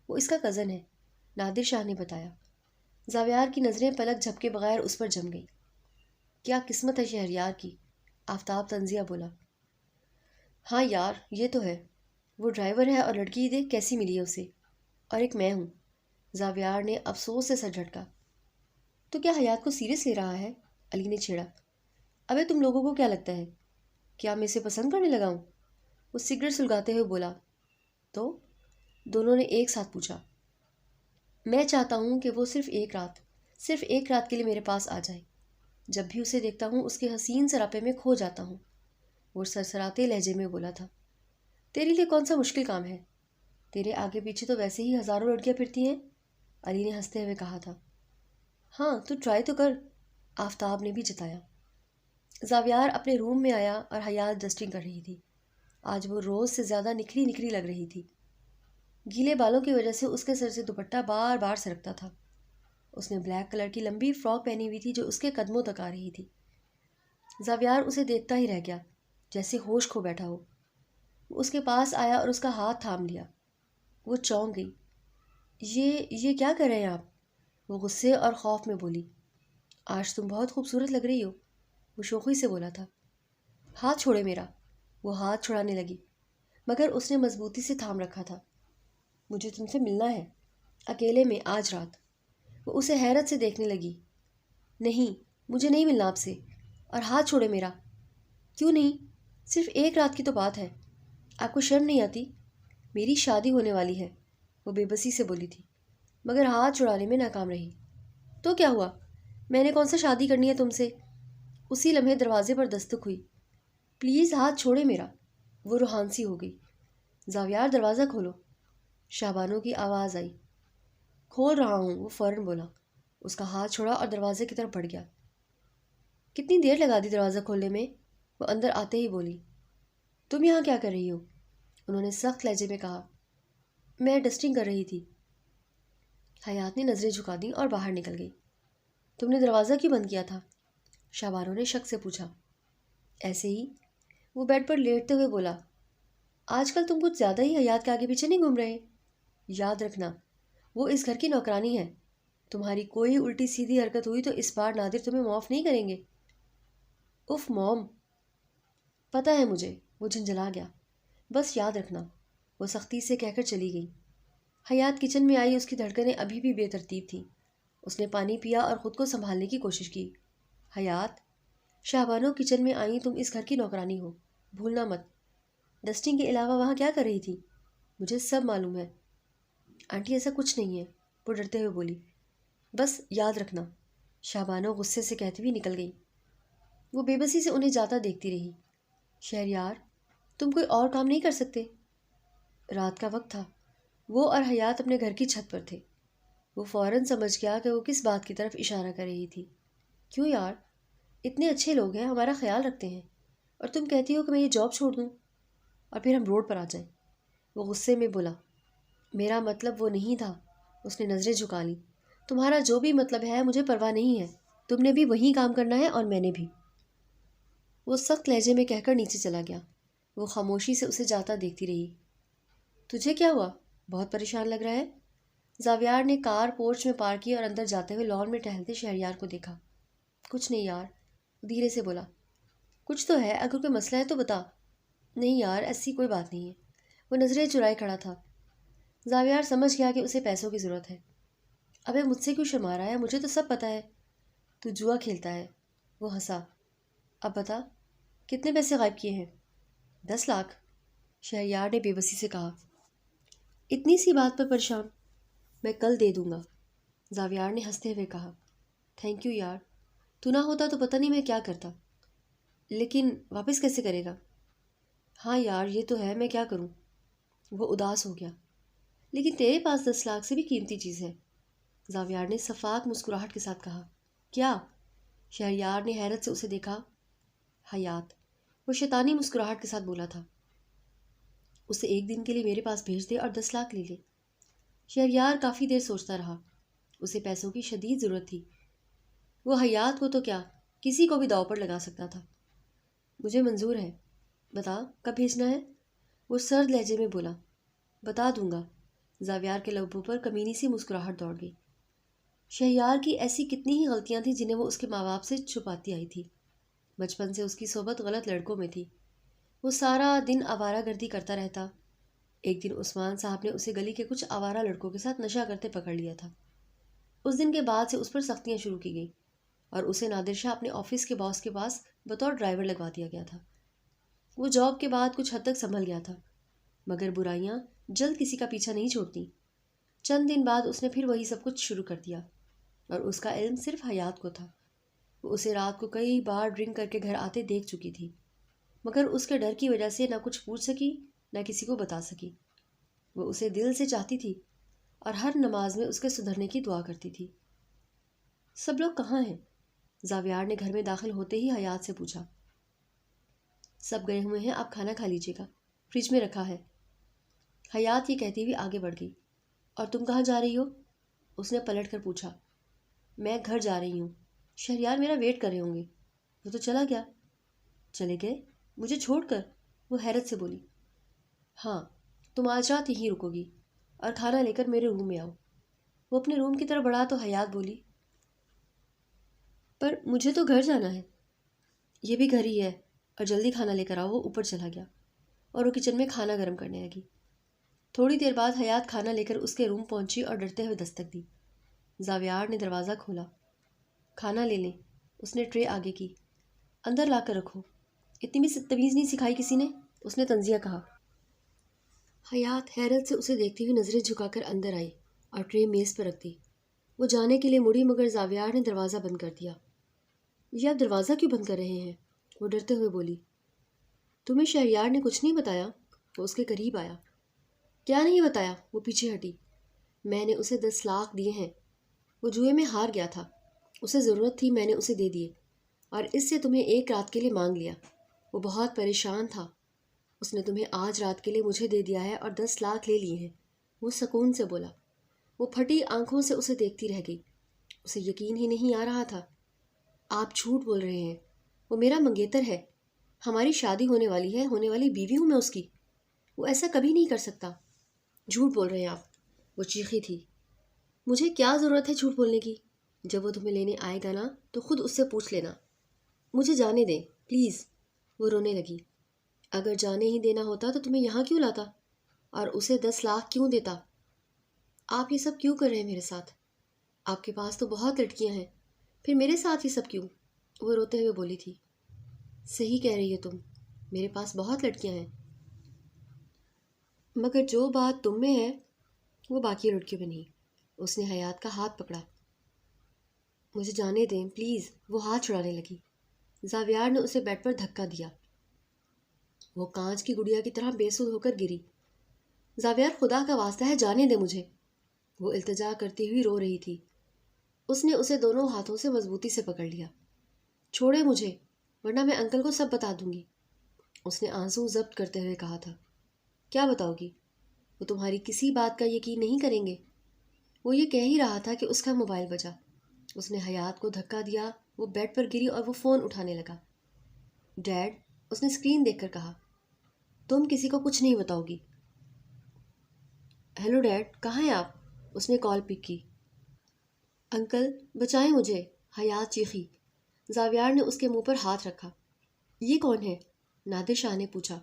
وہ اس کا کزن ہے، نادر شاہ نے بتایا۔ زاویار کی نظریں پلک جھپکے بغیر اس پر جم گئی۔ کیا قسمت ہے شہریار کی، آفتاب طنزیہ بولا۔ ہاں یار، یہ تو ہے، وہ ڈرائیور ہے اور لڑکی دیکھ کیسی ملی ہے اسے، اور ایک میں ہوں۔ زاویار نے افسوس سے سر جھٹکا۔ تو کیا حیات کو سیریس لے رہا ہے؟ علی نے چھیڑا۔ ابے تم لوگوں کو کیا لگتا ہے، کیا میں اسے پسند کرنے لگا ہوں؟ وہ سگریٹ سلگاتے ہوئے بولا۔ تو دونوں نے ایک ساتھ پوچھا۔ میں چاہتا ہوں کہ وہ صرف ایک رات کے لیے میرے پاس آ جائے۔ جب بھی اسے دیکھتا ہوں اس کے حسین سراپے میں کھو جاتا ہوں، وہ سرسراتے لہجے میں بولا تھا۔ تیرے لیے کون سا مشکل کام ہے؟ تیرے آگے پیچھے تو ویسے ہی ہزاروں لڑکیاں پھرتی ہیں، علی نے ہنستے ہوئے کہا تھا۔ ہاں تو ٹرائی تو کر، آفتاب نے بھی جتایا۔ زاویار اپنے روم میں آیا اور حیات ڈسٹنگ کر رہی تھی۔ آج وہ روز سے زیادہ نکھری نکھری لگ رہی تھی۔ گیلے بالوں کی وجہ سے اس کے سر سے دوپٹہ بار بار سرکتا تھا۔ اس نے بلیک کلر کی لمبی فراک پہنی ہوئی تھی جو اس کے قدموں تک آ رہی تھی۔ زاویار اسے دیکھتا ہی رہ گیا، جیسے ہوش کھو بیٹھا ہو۔ وہ اس کے پاس آیا اور اس کا ہاتھ تھام لیا۔ وہ چونک گئی۔ یہ کیا کر رہے ہیں آپ؟ وہ غصے اور خوف میں بولی۔ آج تم بہت خوبصورت لگ رہی ہو، وہ شوخی سے بولا تھا۔ ہاتھ چھوڑے میرا۔ وہ ہاتھ چھڑانے لگی، مگر اس نے مضبوطی سے تھام رکھا تھا۔ مجھے تم سے ملنا ہے، اکیلے میں آج رات۔ وہ اسے حیرت سے دیکھنے لگی۔ نہیں، مجھے نہیں ملنا آپ سے، اور ہاتھ چھوڑے میرا۔ کیوں نہیں؟ صرف ایک رات کی تو بات ہے، آپ کو شرم نہیں آتی؟ میری شادی ہونے والی ہے، وہ بے بسی سے بولی تھی، مگر ہاتھ چھڑانے میں ناکام رہی۔ تو کیا ہوا؟ میں نے کون سا شادی کرنی ہے تم سے؟ اسی لمحے دروازے پر دستک ہوئی۔ پلیز ہاتھ چھوڑے میرا، وہ روحان سی ہو گئی۔ زاویار دروازہ کھولو، شہبانو کی آواز آئی۔ کھول رہا ہوں، وہ فوراً بولا۔ اس کا ہاتھ چھوڑا اور دروازے کی طرف بڑھ گیا۔ کتنی دیر لگا دی دروازہ کھولنے میں؟ وہ اندر آتے ہی بولی۔ تم یہاں کیا کر رہی ہو؟ انہوں نے سخت لہجے میں کہا۔ میں ڈسٹنگ کر رہی تھی۔ حیات نے نظریں جھکا دیں اور باہر نکل گئی۔ تم نے دروازہ کیوں بند کیا تھا؟ شہبانو نے شک سے پوچھا۔ ایسے ہی، وہ بیڈ پر لیٹتے ہوئے بولا۔ آج کل تم کچھ زیادہ ہی حیات کے آگے پیچھے نہیں گھوم رہے؟ یاد رکھنا، وہ اس گھر کی نوکرانی ہے۔ تمہاری کوئی الٹی سیدھی حرکت ہوئی تو اس بار نادر تمہیں معاف نہیں کریں گے۔ اف موم، پتہ ہے مجھے، وہ جھنجھلا گیا۔ بس یاد رکھنا، وہ سختی سے کہہ کر چلی گئی۔ حیات کچن میں آئی، اس کی دھڑکنیں ابھی بھی بے ترتیب تھیں۔ اس نے پانی پیا اور خود کو سنبھالنے کی کوشش کی۔ حیات، شہبانو کچن میں آئیں، تم اس گھر کی نوکرانی ہو، بھولنا مت۔ ڈسٹنگ کے علاوہ وہاں کیا کر رہی تھی؟ مجھے سب معلوم ہے۔ آنٹی ایسا کچھ نہیں ہے، وہ ڈرتے ہوئے بولی۔ بس یاد رکھنا، شہبانو غصے سے کہتی ہوئی نکل گئی۔ وہ بے بسی سے انہیں جاتا دیکھتی رہی۔ شہریار، تم کوئی اور کام نہیں کر سکتے؟ رات کا وقت تھا، وہ اور حیات اپنے گھر کی چھت پر تھے۔ وہ فوراً سمجھ گیا کہ وہ کس بات کی طرف اشارہ کر رہی تھی۔ کیوں یار، اتنے اچھے لوگ ہیں، ہمارا خیال رکھتے ہیں، اور تم کہتی ہو کہ میں یہ جاب چھوڑ دوں اور پھر ہم روڈ پر آ جائیں۔ وہ غصے میں بولا۔ میرا مطلب وہ نہیں تھا، اس نے نظریں جھکا لیں۔ تمہارا جو بھی مطلب ہے مجھے پرواہ نہیں ہے، تم نے بھی وہی کام کرنا ہے اور میں نے بھی۔ وہ سخت لہجے میں کہہ کر نیچے چلا گیا۔ وہ خاموشی سے اسے جاتا دیکھتی رہی۔ تجھے کیا ہوا؟ بہت پریشان لگ رہا ہے؟ زاویار نے کار پورچ میں پارک کی اور اندر جاتے ہوئے لان میں ٹہلتے شہریار کو دیکھا۔ کچھ نہیں یار، دھیرے سے بولا۔ کچھ تو ہے، اگر کوئی مسئلہ ہے تو بتا۔ نہیں یار، ایسی کوئی بات نہیں ہے۔ وہ نظریں چرائے کھڑا تھا۔ زاویار سمجھ گیا کہ اسے پیسوں کی ضرورت ہے۔ ابے مجھ سے کیوں شرما رہا ہے؟ مجھے تو سب پتہ ہے۔ تو جوا کھیلتا ہے۔ وہ ہنسا۔ اب بتا، کتنے پیسے غائب کیے ہیں؟ 10 لاکھ، شہریار نے بے بسی سے کہا۔ اتنی سی بات پر پریشان؟ میں کل دے دوں گا، زاویار نے ہنستے ہوئے کہا۔ تھینک یو یار، تو نہ ہوتا تو پتہ نہیں میں کیا کرتا۔ لیکن واپس کیسے کرے گا؟ ہاں یار یہ تو ہے، میں کیا کروں؟ وہ اداس ہو گیا۔ لیکن تیرے پاس 10 لاکھ سے بھی قیمتی چیز ہے، زاویار نے صفاق مسکراہٹ کے ساتھ کہا۔ کیا؟ شہریار نے حیرت سے اسے دیکھا۔ حیات، وہ شیطانی مسکراہٹ کے ساتھ بولا تھا۔ اسے ایک دن کے لیے میرے پاس بھیج دے اور 10 لاکھ لے لے۔ شہریار کافی دیر سوچتا رہا۔ اسے پیسوں کی شدید ضرورت تھی۔ وہ حیات کو تو کیا، کسی کو بھی داؤ پر لگا سکتا تھا۔ مجھے منظور ہے، بتا کب بھیجنا ہے؟ وہ سرد لہجے میں بولا۔ بتا دوں گا۔ زاویار کے لبوں پر کمینی سی مسکراہٹ دوڑ گئی۔ شہریار کی ایسی کتنی ہی غلطیاں تھیں جنہیں وہ اس کے ماں باپ سے چھپاتی آئی تھی۔ بچپن سے اس کی صحبت غلط لڑکوں میں تھی۔ وہ سارا دن آوارہ گردی کرتا رہتا۔ ایک دن عثمان صاحب نے اسے گلی کے کچھ آوارہ لڑکوں کے ساتھ نشہ کرتے پکڑ لیا تھا۔ اس دن کے بعد سے اس پر سختیاں شروع کی گئیں اور اسے نادر شاہ اپنے آفس کے باس کے پاس بطور ڈرائیور لگوا دیا گیا تھا۔ وہ جاب کے بعد کچھ حد تک سنبھل گیا تھا، مگر برائیاں جلد کسی کا پیچھا نہیں چھوڑتیں۔ چند دن بعد اس نے پھر وہی سب کچھ شروع کر دیا، اور اس کا علم صرف حیات کو تھا۔ وہ اسے رات کو کئی بار ڈرنک کر کے گھر آتے دیکھ چکی تھی، مگر اس کے ڈر کی وجہ سے نہ کچھ پوچھ سکی نہ کسی کو بتا سکی۔ وہ اسے دل سے چاہتی تھی اور ہر نماز میں اس کے سدھرنے کی دعا کرتی تھی۔ سب لوگ کہاں ہیں؟ زاویار نے گھر میں داخل ہوتے ہی حیات سے پوچھا۔ سب گئے ہوئے ہیں، آپ کھانا کھا لیجیے گا، فریج میں رکھا ہے۔ حیات یہ کہتی ہوئی آگے بڑھ گئی۔ اور تم کہاں جا رہی ہو؟ اس نے پلٹ کر پوچھا۔ میں گھر جا رہی ہوں، شہریار میرا ویٹ کر رہے ہوں گے۔ وہ تو چلا گیا۔ چلے گئے؟ مجھے چھوڑ کر؟ وہ حیرت سے بولی۔ ہاں، تم آج رات یہیں رکو گی اور کھانا لے کر میرے روم میں آؤ۔ وہ اپنے روم کی طرف بڑھا تو حیات بولی۔ پر مجھے تو گھر جانا ہے۔ یہ بھی گھر ہی ہے، اور جلدی کھانا لے کر آؤ۔ وہ اوپر چلا گیا اور وہ کچن میں کھانا گرم کرنے لگی۔ تھوڑی دیر بعد حیات کھانا لے کر اس کے روم پہنچی اور ڈرتے ہوئے دستک دی۔ زاویار نے دروازہ کھولا۔ کھانا لے لیں، اس نے ٹرے آگے کی۔ اندر لا کر رکھو، اتنی بھی تمیز نہیں سکھائی کسی نے، اس نے طنزیہ کہا۔ حیات حیرت سے اسے دیکھتی ہوئی نظریں جھکا کر اندر آئی اور ٹرے میز پر رکھ دی۔ وہ جانے کے لیے مڑی، مگر زاویار نے دروازہ بند کر دیا۔ یہ آپ دروازہ کیوں بند کر رہے ہیں؟ وہ ڈرتے ہوئے بولی۔ تمہیں شہریار نے کچھ نہیں بتایا؟ وہ اس کے قریب آیا۔ کیا نہیں بتایا؟ وہ پیچھے ہٹی۔ میں نے اسے 10 لاکھ دیے ہیں، وہ جوئے میں ہار گیا تھا، اسے ضرورت تھی، میں نے اسے دے دیے، اور اس سے تمہیں 1 رات کے لیے مانگ لیا۔ وہ بہت پریشان تھا، اس نے تمہیں آج رات کے لیے مجھے دے دیا ہے اور 10 لاکھ لے لیے ہیں، وہ سکون سے بولا۔ وہ پھٹی آنکھوں سے اسے دیکھتی رہ گئی۔ اسے یقین ہی نہیں آ رہا تھا۔ آپ جھوٹ بول رہے ہیں، وہ میرا منگیتر ہے، ہماری شادی ہونے والی ہے، ہونے والی بیوی ہوں میں اس کی، وہ ایسا کبھی نہیں کر سکتا۔ جھوٹ بول رہے ہیں آپ، وہ چیخی تھی۔ مجھے کیا ضرورت ہے جھوٹ بولنے کی؟ جب وہ تمہیں لینے آئے گا نا تو خود اس سے پوچھ لینا۔ مجھے جانے دیں پلیز، وہ رونے لگی۔ اگر جانے ہی دینا ہوتا تو تمہیں یہاں کیوں لاتا اور اسے 10 لاکھ کیوں دیتا؟ آپ یہ سب کیوں کر رہے ہیں میرے ساتھ؟ آپ کے پاس تو بہت لڑکیاں ہیں، پھر میرے ساتھ یہ سب کیوں؟ وہ روتے ہوئے بولی تھی۔ صحیح کہہ رہی ہو تم، میرے پاس بہت لڑکیاں ہیں، مگر جو بات تم میں ہے وہ باقی لڑکیوں میں نہیں۔ اس نے حیات کا ہاتھ پکڑا۔ مجھے جانے دیں پلیز، وہ ہاتھ چھڑانے لگی۔ زاویار نے اسے بیڈ پر دھکا دیا۔ وہ کانچ کی گڑیا کی طرح بے سود ہو کر گری۔ زاویار، خدا کا واسطہ ہے جانے دے مجھے، وہ التجا کرتی ہوئی رو رہی تھی۔ اس نے اسے دونوں ہاتھوں سے مضبوطی سے پکڑ لیا۔ چھوڑے مجھے ورنہ میں انکل کو سب بتا دوں گی، اس نے آنسو ضبط کرتے ہوئے کہا تھا۔ کیا بتاؤ گی؟ وہ تمہاری کسی بات کا یقین نہیں کریں گے۔ وہ یہ کہہ ہی رہا تھا کہ اس کا موبائل بجا۔ اس نے حیات کو دھکا دیا، وہ بیڈ پر گری اور وہ فون اٹھانے لگا۔ ڈیڈ، اس نے اسکرین دیکھ کر کہا، تم کسی کو کچھ نہیں بتاؤ گی۔ ہیلو ڈیڈ، کہاں ہیں آپ؟ اس نے کال پک کی۔ انکل بچائیں مجھے، حیات چیخی۔ زاویار نے اس کے منہ پر ہاتھ رکھا۔ یہ کون ہے؟ نادر شاہ نے پوچھا۔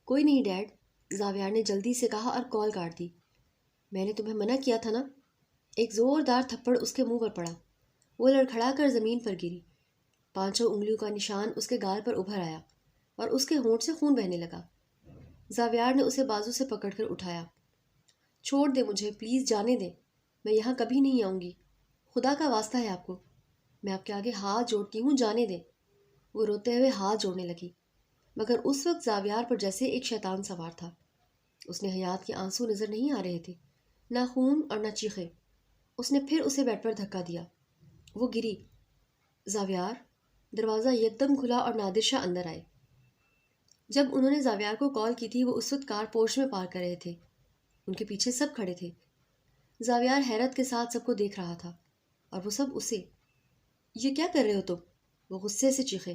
کوئی نہیں ڈیڈ، زاویار نے جلدی سے کہا اور کال کاٹ دی۔ میں نے تمہیں منع کیا تھا نا؟ ایک زوردار تھپڑ اس کے منہ پر پڑا۔ وہ لڑکھڑا کر زمین پر گری۔ 5 انگلیوں کا نشان اس کے گال پر ابھر آیا اور اس کے ہونٹ سے خون بہنے لگا۔ زاویار نے اسے بازو سے پکڑ کر اٹھایا۔ چھوڑ دے مجھے پلیز، جانے دے، میں یہاں کبھی نہیں آؤں گی، خدا کا واسطہ ہے آپ کو، میں آپ کے آگے ہاتھ جوڑتی ہوں، جانے دیں۔ وہ روتے ہوئے ہاتھ جوڑنے لگی، مگر اس وقت زاویار پر جیسے ایک شیطان سوار تھا۔ اس نے حیات کے آنسو نظر نہیں آ رہے تھے، نہ خون اور نہ چیخیں۔ اس نے پھر اسے بیڈ پر دھکا دیا۔ وہ گری۔ زاویار، دروازہ یکدم کھلا اور نادر شاہ اندر آئے۔ جب انہوں نے زاویار کو کال کی تھی وہ اس وقت کار پورچ میں پارک کر رہے تھے۔ ان کے پیچھے سب کھڑے تھے۔ زاویار حیرت کے ساتھ سب کو دیکھ رہا تھا اور وہ سب اسے۔ یہ کیا کر رہے ہو تم؟ وہ غصے سے چیخے۔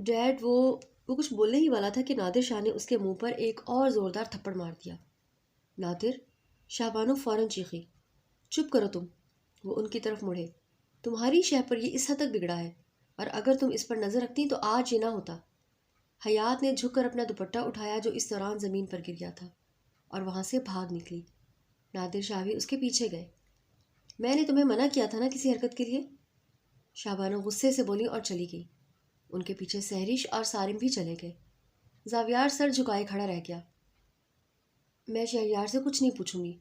ڈیڈ، وہ کچھ بولنے ہی والا تھا کہ نادر شاہ نے اس کے منہ پر ایک اور زوردار تھپڑ مار دیا۔ نادر، شاہ بانو فوراً چیخی۔ چپ کرو تم، وہ ان کی طرف مڑے۔ تمہاری شہ پر یہ اس حد تک بگڑا ہے، اور اگر تم اس پر نظر رکھتی تو آج یہ نہ ہوتا۔ حیات نے جھک کر اپنا دوپٹہ اٹھایا جو اس دوران زمین پر گر گیا تھا، اور وہاں سے بھاگ نکلی۔ نادر شاہ بھی اس کے پیچھے گئے۔ میں نے تمہیں منع کیا تھا نا کسی حرکت کے لیے، شاہ بانو غصے سے بولی اور چلی گئی۔ ان کے پیچھے سہرش اور سارم بھی چلے گئے۔ زاویار سر جھکائے کھڑا رہ گیا۔ میں شہریار سے کچھ نہیں پوچھوں گی،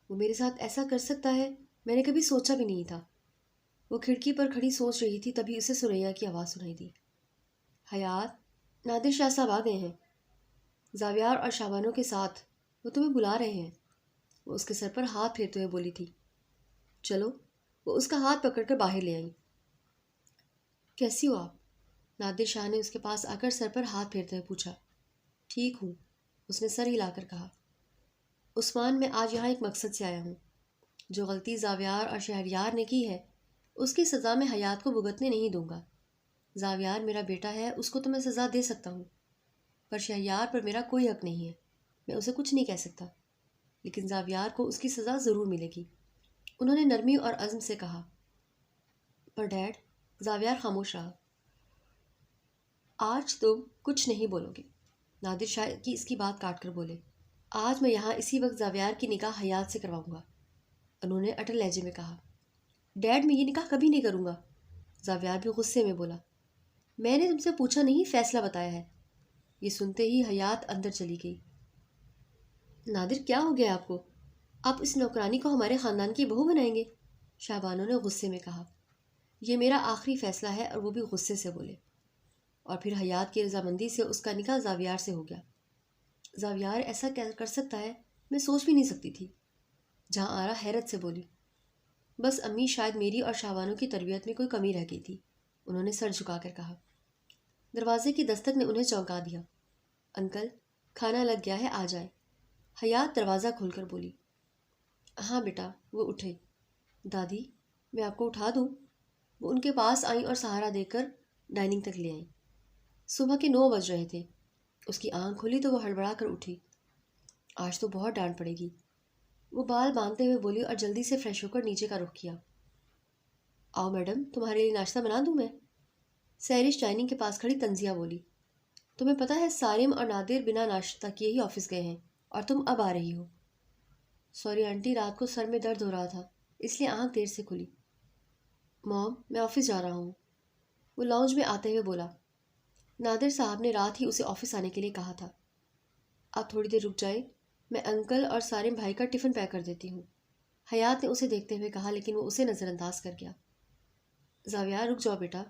وہ میرے ساتھ ایسا کر سکتا ہے، میں نے کبھی سوچا بھی نہیں تھا۔ وہ کھڑکی پر کھڑی سوچ رہی تھی، تبھی اسے سریا کی آواز سنائی دی۔ حیات، نادر شاہ صاحب آ گئے ہیں، زاویار اور شاہ بانو کے ساتھ، وہ تمہیں بلا رہے ہیں۔ وہ اس کے سر پر ہاتھ پھیرتے ہوئے بولی تھی۔ چلو، وہ اس کا ہاتھ پکڑ کر باہر لے آئیں۔ کیسی ہو آپ؟ نادر شاہ نے اس کے پاس آ کر سر پر ہاتھ پھیرتے ہوئے پوچھا۔ ٹھیک ہوں، اس نے سر ہلا کر کہا۔ عثمان، میں آج یہاں ایک مقصد سے آیا ہوں۔ جو غلطی زاویار اور شہریار نے کی ہے اس کی سزا میں حیات کو بھگتنے نہیں دوں گا۔ زاویار میرا بیٹا ہے، اس کو تو میں سزا دے سکتا ہوں، پر شہریار پر میرا کوئی حق نہیں ہے، میں اسے کچھ نہیں کہہ سکتا، لیکن زاویار کو اس کی سزا ضرور ملے گی، انہوں نے نرمی اور عزم سے کہا۔ پر ڈیڈ، زاویار خاموش رہا۔ آج تم کچھ نہیں بولو گے، نادر شاہ کی اس کی بات کاٹ کر بولے۔ آج میں یہاں اسی وقت زاویار کی نکاح حیات سے کرواؤں گا، انہوں نے اٹل لہجے میں کہا۔ ڈیڈ، میں یہ نکاح کبھی نہیں کروں گا، زاویار بھی غصے میں بولا۔ میں نے تم سے پوچھا نہیں، فیصلہ بتایا ہے۔ یہ سنتے ہی حیات اندر چلی گئی۔ نادر، کیا ہو گیا آپ کو؟ آپ اس نوکرانی کو ہمارے خاندان کی بہو بنائیں گے؟ شاہ بانو نے غصے میں کہا۔ یہ میرا آخری فیصلہ ہے، اور وہ بھی غصے سے بولے۔ اور پھر حیات کی رضامندی سے اس کا نکاح زاویار سے ہو گیا۔ زاویار ایسا کر سکتا ہے، میں سوچ بھی نہیں سکتی تھی، جہاں آرا حیرت سے بولی۔ بس امی، شاید میری اور شاہ بانو کی تربیت میں کوئی کمی رہ گئی تھی، انہوں نے سر جھکا کر کہا۔ دروازے کی دستک نے انہیں چونکا دیا۔ انکل، کھانا لگ گیا ہے، آ جائے، حیات دروازہ کھول کر بولی۔ ہاں بیٹا، وہ اٹھے۔ دادی، میں آپ کو اٹھا دوں؟ وہ ان کے پاس آئیں اور سہارا دے کر ڈائننگ تک لے آئیں۔ صبح کے 9 بج رہے تھے۔ اس کی آنکھ کھلی تو وہ ہڑبڑا کر اٹھی۔ آج تو بہت ڈانٹ پڑے گی، وہ بال باندھتے ہوئے بولی اور جلدی سے فریش ہو کر نیچے کا رخ کیا۔ آؤ میڈم، تمہارے لیے ناشتہ بنا دوں میں؟ سیرش ڈائننگ کے پاس کھڑی تنزیہ بولی۔ تمہیں پتہ ہے سارم اور نادر بنا ناشتہ کیے ہی آفس گئے ہیں اور تم اب آ رہی ہو۔ سوری آنٹی، رات کو سر میں درد ہو رہا تھا اس لیے آنکھ دیر سے کھلی۔ موم، میں آفس جا رہا ہوں، وہ لاؤنج میں آتے ہوئے بولا۔ نادر صاحب نے رات ہی اسے آفس آنے کے لیے کہا تھا۔ آپ تھوڑی دیر رک جائیں، میں انکل اور سارم بھائی کا ٹفن پیک کر دیتی ہوں، حیات نے اسے دیکھتے ہوئے کہا، لیکن وہ اسے نظر انداز کر گیا۔ زاویہ، رک جاؤ بیٹا،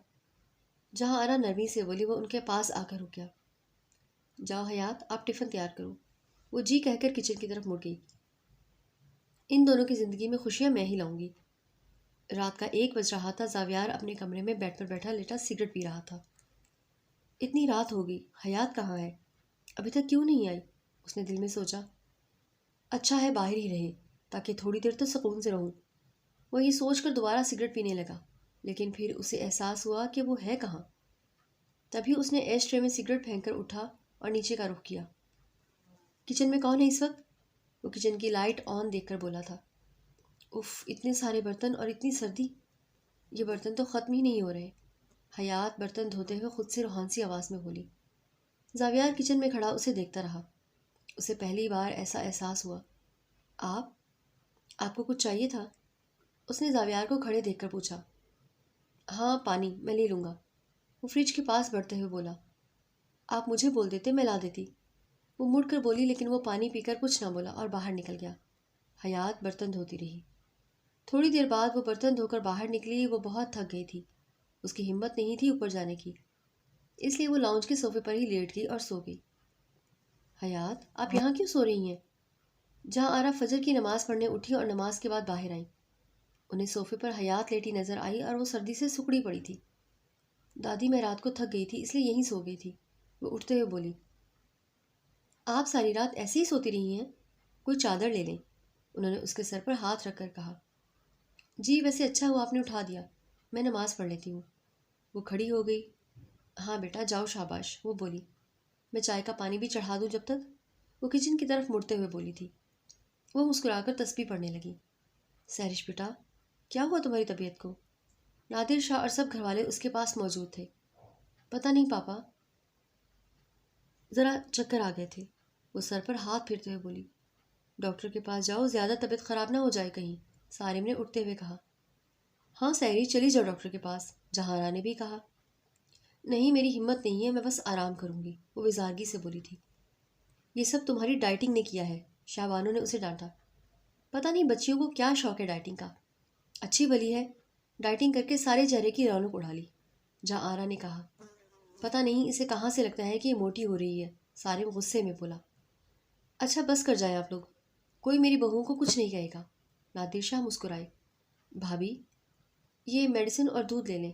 جہاں آرا نرمی سے بولی وہ ان کے پاس آ کر رک گیا۔ جاؤ حیات، آپ ٹفن تیار کرو، وہ جی کہہ کر کچن کی طرف مڑ گئی۔ ان دونوں کی زندگی میں خوشیاں میں ہی لاؤں گی۔ رات کا 1 بج رہا تھا۔ زاویار اپنے کمرے میں بیڈ پر بیٹھا لیٹا سگریٹ پی رہا تھا۔ اتنی رات ہو گئی، حیات کہاں ہے؟ ابھی تک کیوں نہیں آئی؟ اس نے دل میں سوچا۔ اچھا ہے باہر ہی رہے تاکہ تھوڑی دیر تو سکون سے رہوں۔ وہ یہ سوچ کر دوبارہ سگریٹ پینے لگا، لیکن پھر اسے احساس ہوا کہ وہ ہے کہاں۔ تبھی اس نے ایش ٹرے میں سگریٹ پھینک کر اٹھا اور نیچے کا رخ کیا۔ کچن میں کون ہے اس وقت؟ وہ کچن کی لائٹ آن دیکھ کر بولا تھا۔ اف، اتنے سارے برتن اور اتنی سردی، یہ برتن تو ختم ہی نہیں ہو رہے۔ حیات برتن دھوتے ہوئے خود سے روحانسی آواز میں بولی۔ زاویار کچن میں کھڑا اسے دیکھتا رہا۔ اسے پہلی بار ایسا احساس ہوا۔ آپ کو کچھ چاہیے تھا؟ اس نے زاویار کو کھڑے دیکھ کر پوچھا۔ ہاں، پانی میں لے لوں گا، وہ فریج کے پاس بڑھتے ہوئے بولا۔ آپ مجھے بول دیتے، میں لا دیتی، وہ مڑ کر بولی، لیکن وہ پانی پی کر کچھ نہ بولا اور باہر نکل گیا۔ حیات برتن دھوتی رہی۔ تھوڑی دیر بعد وہ برتن دھو کر باہر نکلی۔ وہ بہت تھک گئی تھی، اس کی ہمت نہیں تھی اوپر جانے کی، اس لیے وہ لاؤنج کے صوفے پر ہی لیٹ گئی اور سو گئی۔ حیات، آپ یہاں کیوں سو رہی ہیں؟ جہاں آرا فجر کی نماز پڑھنے اٹھی اور نماز کے بعد باہر آئیں۔ انہیں صوفے پر حیات لیٹی نظر آئی اور وہ سردی سے سکڑی پڑی تھی۔ دادی، میں رات کو تھک گئی تھی اس لیے یہیں سو گئی تھی، وہ اٹھتے ہوئے بولی۔ آپ ساری رات ایسے ہی سوتی رہی ہیں؟ کوئی چادر لے لیں، انہوں نے اس کے سر پر ہاتھ رکھ کر کہا۔ جی، ویسے اچھا ہوا آپ نے اٹھا دیا، میں نماز پڑھ لیتی ہوں۔ وہ کھڑی ہو گئی۔ ہاں بیٹا جاؤ، شاباش، وہ بولی۔ میں چائے کا پانی بھی چڑھا دوں جب تک؟ وہ کچن کی طرف مڑتے ہوئے بولی تھی۔ وہ مسکرا کر تسبیح پڑھنے لگی۔ سیرش بیٹا، کیا ہوا تمہاری طبیعت کو؟ نادر شاہ اور سب گھر والے اس کے پاس موجود تھے۔ پتہ نہیں پاپا، ذرا چکر آ گئے تھے، وہ سر پر ہاتھ پھیرتے ہوئے بولی۔ ڈاکٹر کے پاس جاؤ، زیادہ طبیعت خراب نہ ہو جائے کہیں، سارم نے اٹھتے ہوئے کہا۔ ہاں سیری، چلی جاؤ ڈاکٹر کے پاس، جہاں نے بھی کہا۔ نہیں، میری ہمت نہیں ہے، میں بس آرام کروں گی، وہ وزارگی سے بولی تھی۔ یہ سب تمہاری ڈائٹنگ نے کیا ہے، شاہ بانو نے اسے ڈانٹا۔ پتہ نہیں بچیوں کو کیا شوق ہے ڈائٹنگ کا، اچھی بلی ہے، ڈائٹنگ کر کے سارے چہرے کی رونق اڑا لی، جہاں آرا نے کہا۔ پتہ نہیں اسے کہاں سے لگتا ہے کہ یہ موٹی ہو رہی ہے، سارم غصے میں بولا۔ اچھا بس کر جائیں آپ لوگ، کوئی میری بہوؤں کو کچھ نہیں کہے گا، نادر شاہ مسکرائے۔ بھابھی، یہ میڈیسن اور دودھ لے لیں۔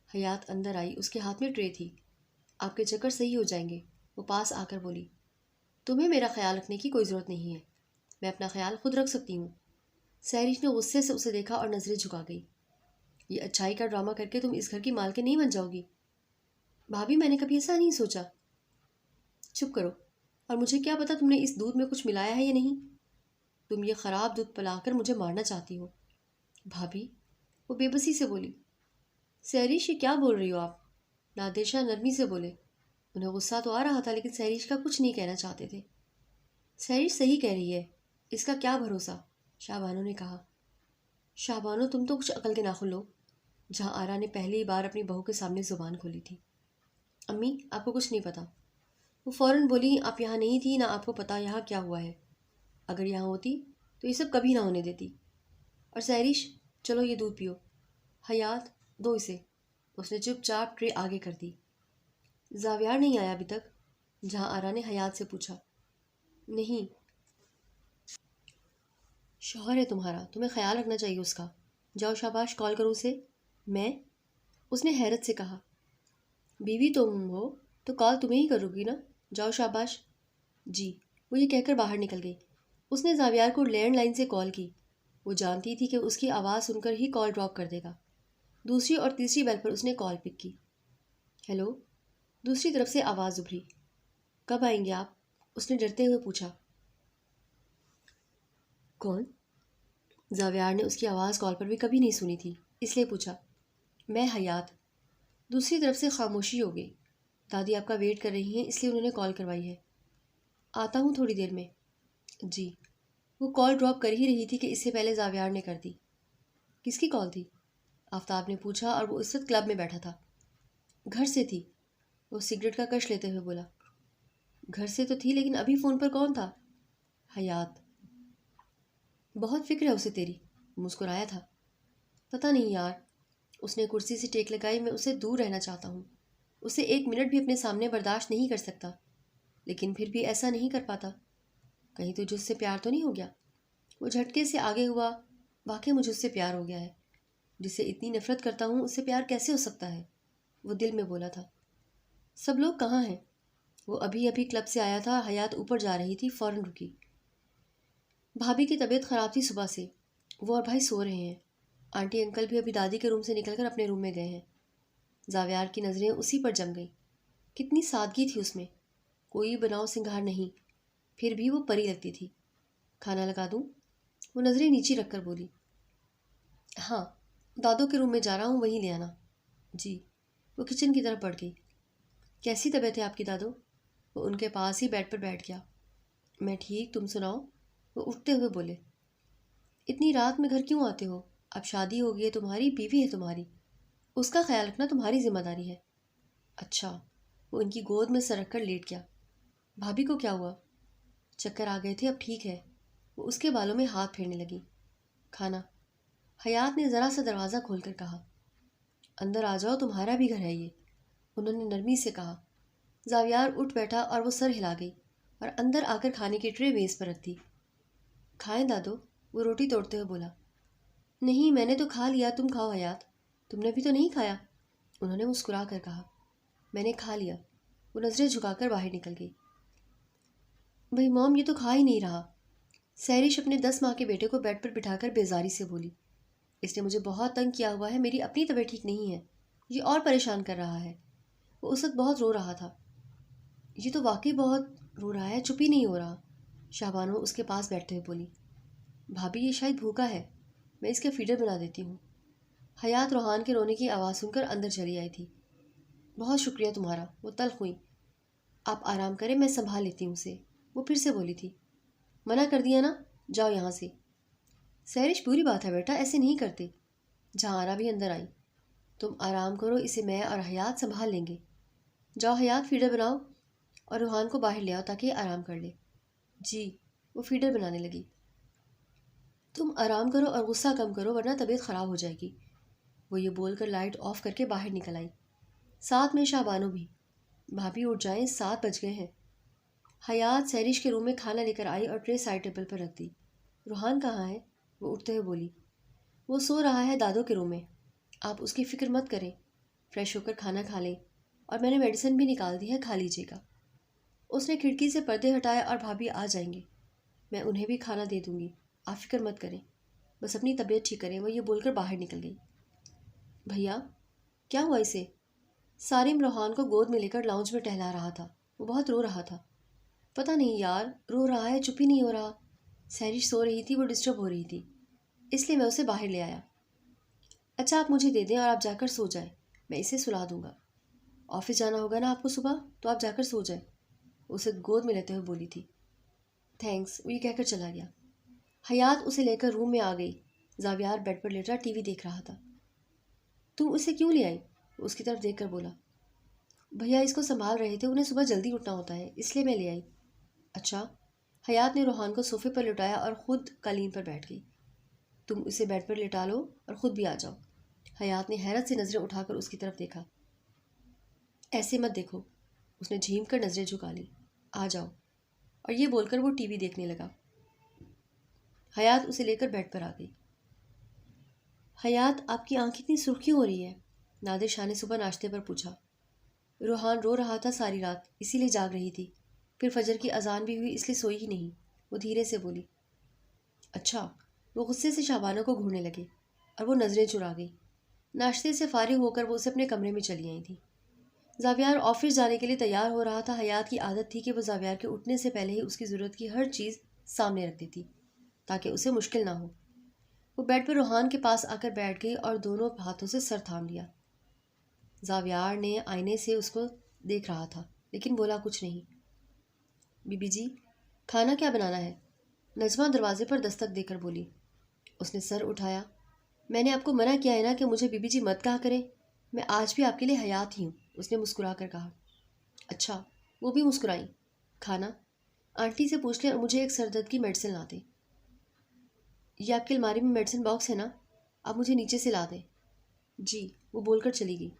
حیات اندر آئی، اس کے ہاتھ میں ٹرے تھی۔ آپ کے چکر صحیح ہو جائیں گے، وہ پاس آ کر بولی۔ تمہیں میرا خیال رکھنے کی کوئی ضرورت نہیں ہے، میں اپنا خیال خود رکھ سکتی ہوں۔ سیرش نے غصے سے اسے دیکھا اور نظریں جھکا گئی۔ یہ اچھائی کا ڈرامہ کر کے تم اس گھر کی مالکن نہیں بن جاؤ گی۔ بھابھی، میں نے کبھی ایسا نہیں سوچا۔ چپ کرو، اور مجھے کیا پتا تم نے اس دودھ میں کچھ ملایا ہے یا نہیں؟ تم یہ خراب دودھ پلا کر مجھے مارنا چاہتی ہو۔ بھابھی، وہ بے بسی سے بولی۔ سیرش، یہ کیا بول رہی ہو آپ؟ نادر شاہ نرمی سے بولے۔ انہیں غصہ تو آ رہا تھا لیکن سیرش کا کچھ نہیں کہنا چاہتے تھے۔ سیرش صحیح کہہ رہی ہے، اس کا کیا بھروسہ، شاہ بانو نے کہا۔ شاہ بانو، تم تو کچھ عقل کے ناخن لو، جہاں آرا نے پہلی بار اپنی بہو کے سامنے زبان کھولی تھی۔ امی، آپ کو کچھ نہیں پتا، وہ فوراً بولی۔ آپ یہاں نہیں تھی، نہ آپ کو پتا یہاں کیا ہوا ہے، اگر یہاں ہوتی تو یہ سب کبھی نہ ہونے دیتی۔ اور سیرش، چلو یہ دودھ پیو۔ حیات، دو اسے، اس نے چپ چاپ ٹرے آگے کر دی۔ زاویار نہیں آیا ابھی تک، جہاں آرا نے حیات سے پوچھا۔ نہیں، شوہر ہے تمہارا، تمہیں خیال رکھنا چاہیے اس کا، جاؤ شاباش، کال کرو اسے۔ میں؟ اس نے حیرت سے کہا۔ بیوی تم ہو تو کال تمہیں ہی کرو گی نا، جاؤ شاباش۔ جی، وہ یہ کہہ کر باہر نکل گئی۔ اس نے زاویار کو لینڈ لائن سے کال کی۔ وہ جانتی تھی کہ اس کی آواز سن کر ہی کال ڈراپ کر دے گا۔ دوسری اور تیسری بیل پر اس نے کال پک کی۔ ہیلو، دوسری طرف سے آواز ابھری۔ کب آئیں گے آپ؟ اس نے ڈرتے ہوئے پوچھا۔ کون؟ زاویار نے اس کی آواز کال پر بھی کبھی نہیں سنی تھی، اس لیے پوچھا۔ میں حیات۔ دوسری طرف سے خاموشی ہو گئی۔ دادی آپ کا ویٹ کر رہی ہیں، اس لیے انہوں نے کال کروائی ہے۔ آتا ہوں تھوڑی دیر میں۔ جی۔ وہ کال ڈراپ کر ہی رہی تھی کہ اس سے پہلے زاویار نے کر دی۔ کس کی کال تھی؟ آفتاب نے پوچھا اور وہ اس وقت کلب میں بیٹھا تھا۔ گھر سے تھی، وہ سگریٹ کا کش لیتے ہوئے بولا۔ گھر سے تو تھی لیکن ابھی فون پر کون تھا؟ حیات۔ بہت فکر ہے اسے تیری، مسکرایا تھا۔ پتہ نہیں یار، اس نے کرسی سے ٹیک لگائی۔ میں اسے دور رہنا چاہتا ہوں، اسے ایک منٹ بھی اپنے سامنے برداشت نہیں کر سکتا، لیکن پھر بھی ایسا نہیں کر پاتا۔ کہیں تجھے اس سے پیار تو نہیں ہو گیا؟ وہ جھٹکے سے آگے ہوا۔ واقعی مجھے اس سے پیار ہو گیا ہے، جس سے اتنی نفرت کرتا ہوں اس سے پیار کیسے ہو سکتا ہے؟ وہ دل میں بولا تھا۔ سب لوگ کہاں ہیں؟ وہ ابھی ابھی کلب سے آیا تھا۔ حیات اوپر جا رہی تھی، فوراً رکی۔ بھابھی کی طبیعت خراب تھی صبح سے، وہ اور بھائی سو رہے ہیں۔ آنٹی انکل بھی ابھی دادی کے روم سے نکل کر اپنے روم میں گئے ہیں۔ زاویار کی نظریں اسی پر جم گئیں۔ کتنی سادگی تھی اس میں، کوئی بناؤ سنگھار نہیں، پھر بھی وہ پری لگتی تھی۔ کھانا لگا دوں؟ وہ نظریں نیچی رکھ کر بولی۔ ہاں، دادو کے روم میں جا رہا ہوں، وہیں لے آنا۔ جی۔ وہ کچن کی طرف بڑھ گئی۔ کیسی طبیعت ہے آپ کی دادو؟ وہ ان کے پاس ہی بیڈ پر بیٹھ گیا۔ میں ٹھیک، تم سناؤ؟ وہ اٹھتے ہوئے بولے۔ اتنی رات میں گھر کیوں آتے ہو؟ اب شادی ہو گئی ہے تمہاری، بیوی ہے تمہاری، اس کا خیال رکھنا تمہاری ذمہ داری ہے۔ اچھا۔ وہ ان کی گود میں سر رکھ کر لیٹ گیا۔ بھابھی کو کیا ہوا؟ چکر آ گئے تھے، اب ٹھیک ہے۔ وہ اس کے بالوں میں ہاتھ پھیرنے لگی۔ کھانا؟ حیات نے ذرا سا دروازہ کھول کر کہا۔ اندر آ جاؤ، تمہارا بھی گھر ہے یہ، انہوں نے نرمی سے کہا۔ زاویار اٹھ بیٹھا اور وہ سر ہلا گئی اور اندر آ کر کھانے کی ٹرے میز پر رکھ دی۔ کھائیں دادو؟ وہ روٹی توڑتے ہوئے بولا۔ نہیں، میں نے تو کھا لیا، تم کھاؤ حیات۔ تم نے بھی تو نہیں کھایا، انہوں نے مسکرا کر کہا۔ میں نے کھا لیا۔ وہ نظریں جھکا کر باہر نکل گئی۔ بھائی موم، یہ تو کھا ہی نہیں رہا، سہرش اپنے 10 ماہ کے بیٹے کو بیڈ پر بٹھا کر بیزاری سے بولی۔ اس نے مجھے بہت تنگ کیا ہوا ہے، میری اپنی طبیعت ٹھیک نہیں ہے، یہ اور پریشان کر رہا ہے۔ وہ اس وقت بہت رو رہا تھا۔ یہ تو واقعی بہت رو رہا ہے، چپ ہی نہیں ہو رہا، شاہبانو اس کے پاس بیٹھتے ہوئے بولی۔ بھابھی یہ شاید بھوکا ہے، میں اس کے فیڈر بنا دیتی ہوں۔ حیات روحان کے رونے کی آواز سن کر اندر چلی آئی تھی۔ بہت شکریہ تمہارا، وہ تلخ ہوئی۔ آپ آرام کریں، میں سنبھال لیتی ہوں اسے، وہ پھر سے بولی تھی۔ منع کر دیا نا، جاؤ یہاں سے۔ سہرش بری بات ہے بیٹا، ایسے نہیں کرتے۔ جہاں بھی اندر آئی۔ تم آرام کرو، اسے میں اور حیات سنبھال لیں گے۔ جاؤ حیات، فیڈر بناؤ اور روحان کو باہر لے آؤ تاکہ یہ آرام کر لے۔ جی۔ وہ فیڈر بنانے لگی۔ تم آرام کرو اور غصہ کم کرو ورنہ طبیعت خراب ہو جائے گی۔ وہ یہ بول کر لائٹ آف کر کے باہر نکل آئی، ساتھ میں شاہبانو بھی۔ بھابھی اٹھ جائیں، 7 بج گئے ہیں۔ حیات سہرش کے روم میں کھانا لے کر آئی اور ٹرے سائڈ ٹیبل پر رکھ دی۔ روحان کہاں ہے؟ وہ اٹھتے ہوئے بولی۔ وہ سو رہا ہے دادو کے روم میں، آپ اس کی فکر مت کریں، فریش ہو کر کھانا کھا لیں، اور میں نے میڈیسن بھی نکال دی ہے، کھا لیجیے گا۔ اس نے کھڑکی سے پردے ہٹائے۔ اور بھابھی آ جائیں گے، میں انہیں بھی کھانا دے دوں گی، آپ فکر مت کریں، بس اپنی طبیعت ٹھیک کریں۔ وہ یہ بول کر باہر نکل گئی۔ بھیا، کیا ہوا اسے؟ سارم روحان کو گود میں لے کر لاؤنج میں ٹہلا رہا تھا، وہ بہت رو رہا تھا۔ پتہ نہیں یار، رو رہا ہے، چپ ہی نہیں ہو رہا۔ سہرش سو رہی تھی، وہ ڈسٹرب ہو رہی تھی، اس لیے میں اسے باہر لے آیا۔ اچھا، آپ مجھے دے دیں اور آپ جا کر سو جائیں، میں اسے سلا دوں گا۔ آفس جانا ہوگا نا آپ کو صبح، تو آپ جا کر سو جائیں، اسے گود میں لیتے ہوئے بولی تھی۔ تھینکس، وہ یہ کہہ کر چلا گیا۔ حیات اسے لے کر روم میں آ گئی۔ زاویار بیڈ پر لیٹا ٹی وی دیکھ رہا تھا۔ تم اسے کیوں لے آئی؟ وہ اس کی طرف دیکھ کر بولا۔ بھیا اس کو سنبھال رہے تھے، انہیں صبح جلدی اٹھنا ہوتا ہے، اس لیے میں لے آئی۔ اچھا۔ حیات نے روحان کو صوفے پر لٹایا اور خود قالین پر بیٹھ گئی۔ تم اسے بیڈ پر لٹا لو اور خود بھی آ جاؤ۔ حیات نے حیرت سے نظریں اٹھا کر اس کی طرف دیکھا۔ ایسے مت دیکھو، اس نے جھیم کر نظریں جھکا لی۔ آ جاؤ، اور یہ بول کر وہ ٹی وی دیکھنے لگا۔ حیات اسے لے کر بیڈ پر آ گئی۔ حیات، آپ کی آنکھ اتنی سرخ کیوں ہو رہی ہے؟ نادر شاہ نے صبح ناشتے پر پوچھا۔ روحان رو رہا تھا ساری رات، اسی لیے جاگ رہی تھی، پھر فجر کی اذان بھی ہوئی، اس لیے سوئی ہی نہیں، وہ دھیرے سے بولی۔ اچھا، وہ غصے سے شابانہ کو گھورنے لگے اور وہ نظریں چرا گئی۔ ناشتے سے فارغ ہو کر وہ اسے اپنے کمرے میں چلی آئی تھی۔ زاویار آفس جانے کے لیے تیار ہو رہا تھا۔ حیات کی عادت تھی کہ وہ زاویار کے اٹھنے سے پہلے ہی اس کی ضرورت کی ہر چیز سامنے رکھ دیتی تاکہ اسے مشکل نہ ہو۔ وہ بیڈ پر روحان کے پاس آ کر بیٹھ گئی اور دونوں ہاتھوں سے سر تھام لیا۔ زاویار نے آئینے سے اس کو دیکھ رہا تھا لیکن بولا کچھ نہیں۔ بی بی جی، کھانا کیا بنانا ہے؟ نجمہ دروازے پر دستک دے کر بولی۔ اس نے سر اٹھایا۔ میں نے آپ کو منع کیا ہے نا کہ مجھے بی بی جی مت کہا کریں۔ میں آج بھی آپ کے لیے حیات ہی ہوں، اس نے مسکرا کر کہا۔ اچھا، وہ بھی مسکرائیں۔ کھانا آنٹی سے پوچھ لیں اور مجھے ایک سر درد کی میڈیسن لا دیں۔ یہ آپ کی الماری میں میڈیسن باکس ہے نا؟ آپ مجھے نیچے سے لا دیں۔ جی، وہ بول کر چلی گئی۔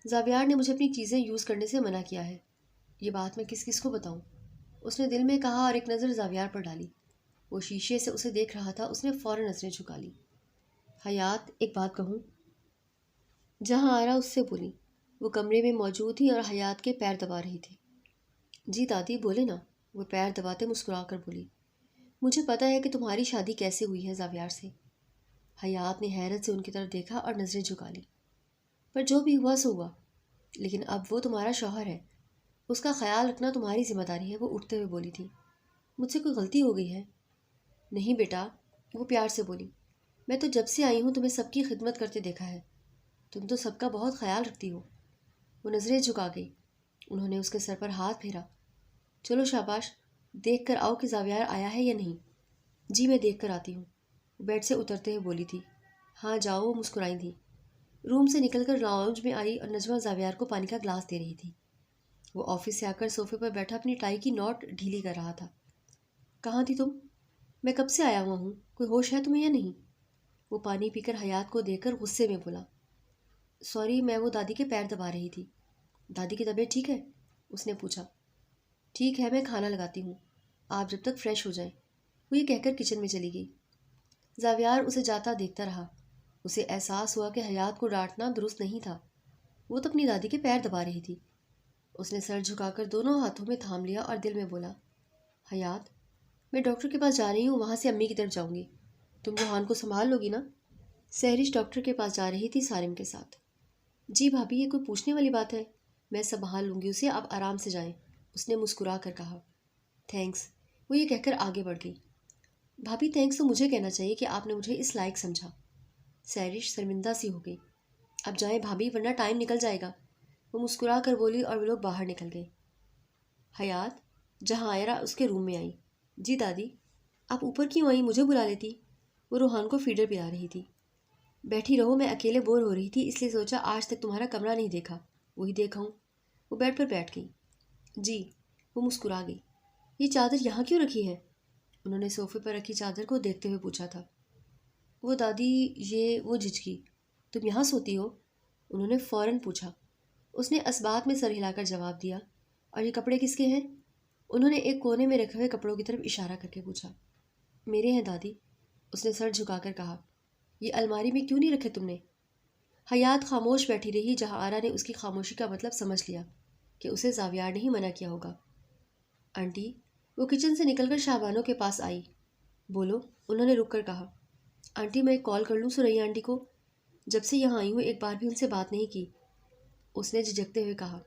زاویار نے مجھے اپنی چیزیں یوز کرنے سے منع کیا ہے۔ یہ بات میں کس کس کو بتاؤں؟ اس نے دل میں کہا اور ایک نظر زاویار پر ڈالی۔ وہ شیشے سے اسے دیکھ رہا تھا۔ اس نے فوراً نظریں جھکا لی۔ حیات، ایک بات کہوں؟ جہاں آرا اس سے بولی۔ وہ کمرے میں موجود تھی اور حیات کے پیر دبا رہی تھی۔ جی دادی، بولے نا، وہ پیر دباتے مسکرا کر بولی۔ مجھے پتہ ہے کہ تمہاری شادی کیسے ہوئی ہے زاویار سے۔ حیات نے حیرت سے ان کی طرف دیکھا اور نظریں جھکا لی۔ پر جو بھی ہوا سو ہوا، لیکن اب وہ تمہارا شوہر ہے، اس کا خیال رکھنا تمہاری ذمہ داری ہے، وہ اٹھتے ہوئے بولی تھی۔ مجھ سے کوئی غلطی ہو گئی ہے؟ نہیں بیٹا، وہ پیار سے بولی۔ میں تو جب سے آئی ہوں تمہیں سب کی خدمت کرتے دیکھا ہے، تم تو سب کا بہت خیال رکھتی ہو۔ وہ نظریں جھکا گئی۔ انہوں نے اس کے سر پر ہاتھ پھیرا۔ چلو شاباش، دیکھ کر آؤ کہ زاویار آیا ہے یا نہیں۔ جی میں دیکھ کر آتی ہوں، وہ بیڈ سے اترتے ہوئے بولی تھی۔ ہاں جاؤ، وہ مسکرائی تھی۔ روم سے نکل کر لاؤنج میں آئی اور نجمہ زاویار کو پانی کا گلاس دے رہی تھی۔ وہ آفس سے آ کر صوفے پر بیٹھا اپنی ٹائی کی نوٹ ڈھیلی کر رہا تھا۔ کہاں تھی تم؟ میں کب سے آیا ہوا ہوں، کوئی ہوش ہے تمہیں یا نہیں؟ وہ پانی پی کر حیات کو دیکھ کر غصے میں بولا۔ سوری، میں وہ دادی کے پیر دبا رہی تھی۔ دادی کی طبیعت ٹھیک ہے؟ اس نے پوچھا۔ ٹھیک ہے، میں کھانا لگاتی ہوں، آپ جب تک فریش ہو جائیں۔ وہ یہ کہہ کر کچن میں چلی گئی۔ زاویار اسے جاتا دیکھتا رہا۔ اسے احساس ہوا کہ حیات کو ڈانٹنا درست نہیں تھا، وہ تو اپنی دادی کے پیر دبا رہی تھی۔ اس نے سر جھکا کر دونوں ہاتھوں میں تھام لیا اور دل میں بولا، حیات، میں ڈاکٹر کے پاس جا رہی ہوں، وہاں سے امی کی طرف جاؤں گی، تم روحان کو سنبھال لو گی نا؟ سہرش ڈاکٹر کے پاس جا رہی تھی سارم کے ساتھ۔ جی بھابھی، یہ کوئی پوچھنے والی بات ہے، میں سنبھال لوں گی اسے، آپ آرام سے جائیں، اس نے مسکرا کر کہا۔ تھینکس، وہ یہ کہہ کر آگے بڑھ گئی۔ بھابھی، تھینکس تو مجھے کہنا چاہیے کہ آپ نے مجھے اس لائق سمجھا۔ سہرش شرمندہ سی ہو گئی۔ اب جائیں بھابھی، ورنہ ٹائم نکل جائے گا، وہ مسکرا کر بولی اور وہ لوگ باہر نکل گئے۔ حیات جہاں آئرہ اس کے روم میں آئی۔ جی دادی، آپ اوپر کیوں آئیں؟ مجھے بلا لیتی۔ وہ روحان کو فیڈر پلا رہی تھی۔ بیٹھی رہو، میں اکیلے بور ہو رہی تھی اس لیے سوچا آج تک تمہارا کمرہ نہیں دیکھا، وہی دیکھا ہوں۔ وہ بیڈ پر بیٹھ گئی۔ جی، وہ مسکرا گئی۔ یہ چادر یہاں کیوں رکھی ہے؟ انہوں نے صوفے پر رکھی چادر کو دیکھتے ہوئے پوچھا تھا۔ وہ دادی، وہ جھجکی، تم یہاں سوتی ہو؟ انہوں نے فوراً پوچھا۔ اس نے اسبات میں سر ہلا کر جواب دیا۔ اور یہ کپڑے کس کے ہیں؟ انہوں نے ایک کونے میں رکھے ہوئے کپڑوں کی طرف اشارہ کر کے پوچھا۔ میرے ہیں دادی، اس نے سر جھکا کر کہا۔ یہ الماری میں کیوں نہیں رکھے تم نے؟ حیات خاموش بیٹھی رہی، جہاں آرا نے اس کی خاموشی کا مطلب سمجھ لیا کہ اسے زاویار نے ہی منع کیا ہوگا۔ آنٹی، وہ کچن سے نکل کر شابانوں کے پاس آئی۔ بولو، انہوں نے رک کر کہا۔ آنٹی، میں ایک کال کر لوں سریا آنٹی کو؟ جب سے یہاں آئی ہوں ایک بار بھی ان سے بات نہیں کی، اس نے جھجکتے ہوئے کہا۔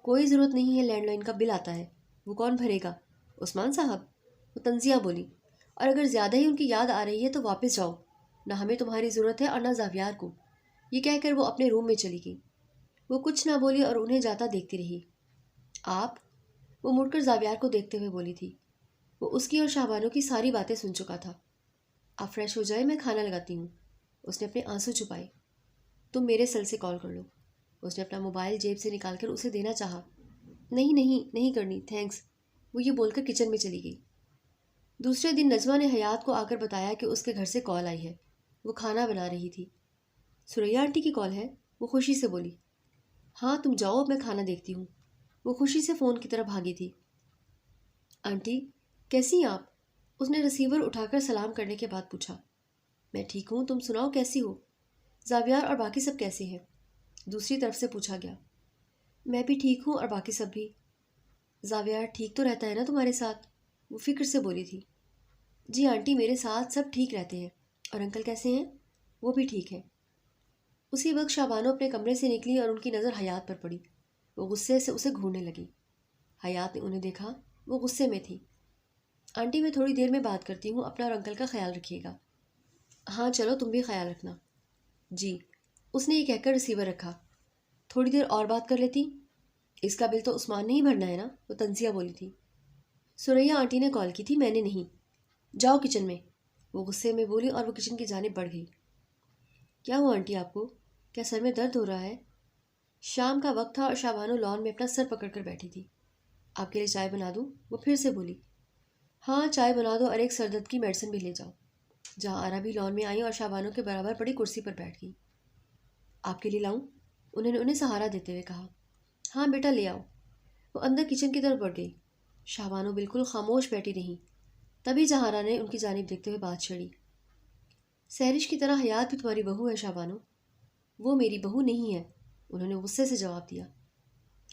کوئی ضرورت نہیں ہے، لینڈ لائن کا بل آتا ہے، وہ کون بھرے گا؟ عثمان صاحب، وہ تنزیہ بولی۔ اور اگر زیادہ ہی ان کی یاد آ رہی ہے تو واپس جاؤ، نہ ہمیں تمہاری ضرورت ہے اور نہ زاویار کو۔ یہ کہہ کر وہ اپنے روم میں چلی گئی۔ وہ کچھ نہ بولی اور انہیں جاتا دیکھتی رہی۔ آپ، وہ مڑ کر زاویار کو دیکھتے ہوئے بولی تھی۔ وہ اس کی اور شابانوں کی ساری باتیں سن چکا تھا۔ آپ فریش ہو جائے، میں کھانا لگاتی ہوں، اس نے اپنے آنسو چھپائے۔ تم میرے سیل سے کال کر لو، اس نے اپنا موبائل جیب سے نکال کر اسے دینا چاہا۔ نہیں نہیں، نہیں کرنی، تھینکس، وہ یہ بول کر کچن میں چلی گئی۔ دوسرے دن نجمہ نے حیات کو آ کر بتایا کہ اس کے گھر سے کال آئی ہے، وہ کھانا بنا رہی تھی۔ سریا آنٹی کی کال ہے؟ وہ خوشی سے بولی۔ ہاں تم جاؤ، میں کھانا دیکھتی ہوں، وہ خوشی سے فون کی طرف بھاگی تھی۔ آنٹی کیسی ہیں آپ؟ اس نے ریسیور اٹھا کر سلام کرنے کے بعد پوچھا۔ میں ٹھیک ہوں، تم سناؤ کیسی ہو؟ زاویار اور باقی سب کیسے ہیں؟ دوسری طرف سے پوچھا گیا۔ میں بھی ٹھیک ہوں اور باقی سب بھی۔ زاویار ٹھیک تو رہتا ہے نا تمہارے ساتھ؟ وہ فکر سے بولی تھی۔ جی آنٹی، میرے ساتھ سب ٹھیک رہتے ہیں۔ اور انکل کیسے ہیں؟ وہ بھی ٹھیک ہے۔ اسی وقت شابانو اپنے کمرے سے نکلی اور ان کی نظر حیات پر پڑی۔ وہ غصے سے اسے گھورنے لگی۔ حیات نے انہیں دیکھا، وہ غصے میں تھی۔ آنٹی میں تھوڑی دیر میں بات کرتی ہوں، اپنا اور انکل کا خیال رکھیے گا۔ ہاں چلو، تم بھی خیال رکھنا۔ جی۔ اس نے یہ کہہ کر ریسیور رکھا۔ تھوڑی دیر اور بات کر لیتی؟ اس کا بل تو عثمان نے ہی بھرنا ہے نا، وہ تنزیہ بولی تھی۔ سوریا آنٹی نے کال کی تھی، میں نے نہیں۔ جاؤ کچن میں، وہ غصے میں بولی اور وہ کچن کی جانب بڑھ گئی۔ کیا ہوا آنٹی آپ کو؟ کیا سر میں درد ہو رہا ہے؟ شام کا وقت تھا اور شابانو لان میں اپنا سر پکڑ کر بیٹھی تھی۔ آپ کے لیے چائے بنا دوں؟ وہ پھر سے بولی۔ ہاں چائے بنا دو اور ایک سر درد کی میڈیسن بھی لے جاؤ۔ جہاں آرا بھی لان میں آئی اور شابانو کے برابر پڑی کرسی پر بیٹھ گئی۔ آپ کے لیے لاؤں؟ انہوں نے انہیں سہارا دیتے ہوئے کہا۔ ہاں بیٹا لے آؤ۔ وہ اندر کچن کی طرف بڑھ گئی۔ شابانو بالکل خاموش بیٹھی رہیں۔ تبھی جہارا نے ان کی جانب دیکھتے ہوئے بات چھیڑی۔ سہرش کی طرح حیات بھی تمہاری بہو ہے شابانو؟ وہ میری بہو نہیں ہے، انہوں نے غصے سے جواب دیا۔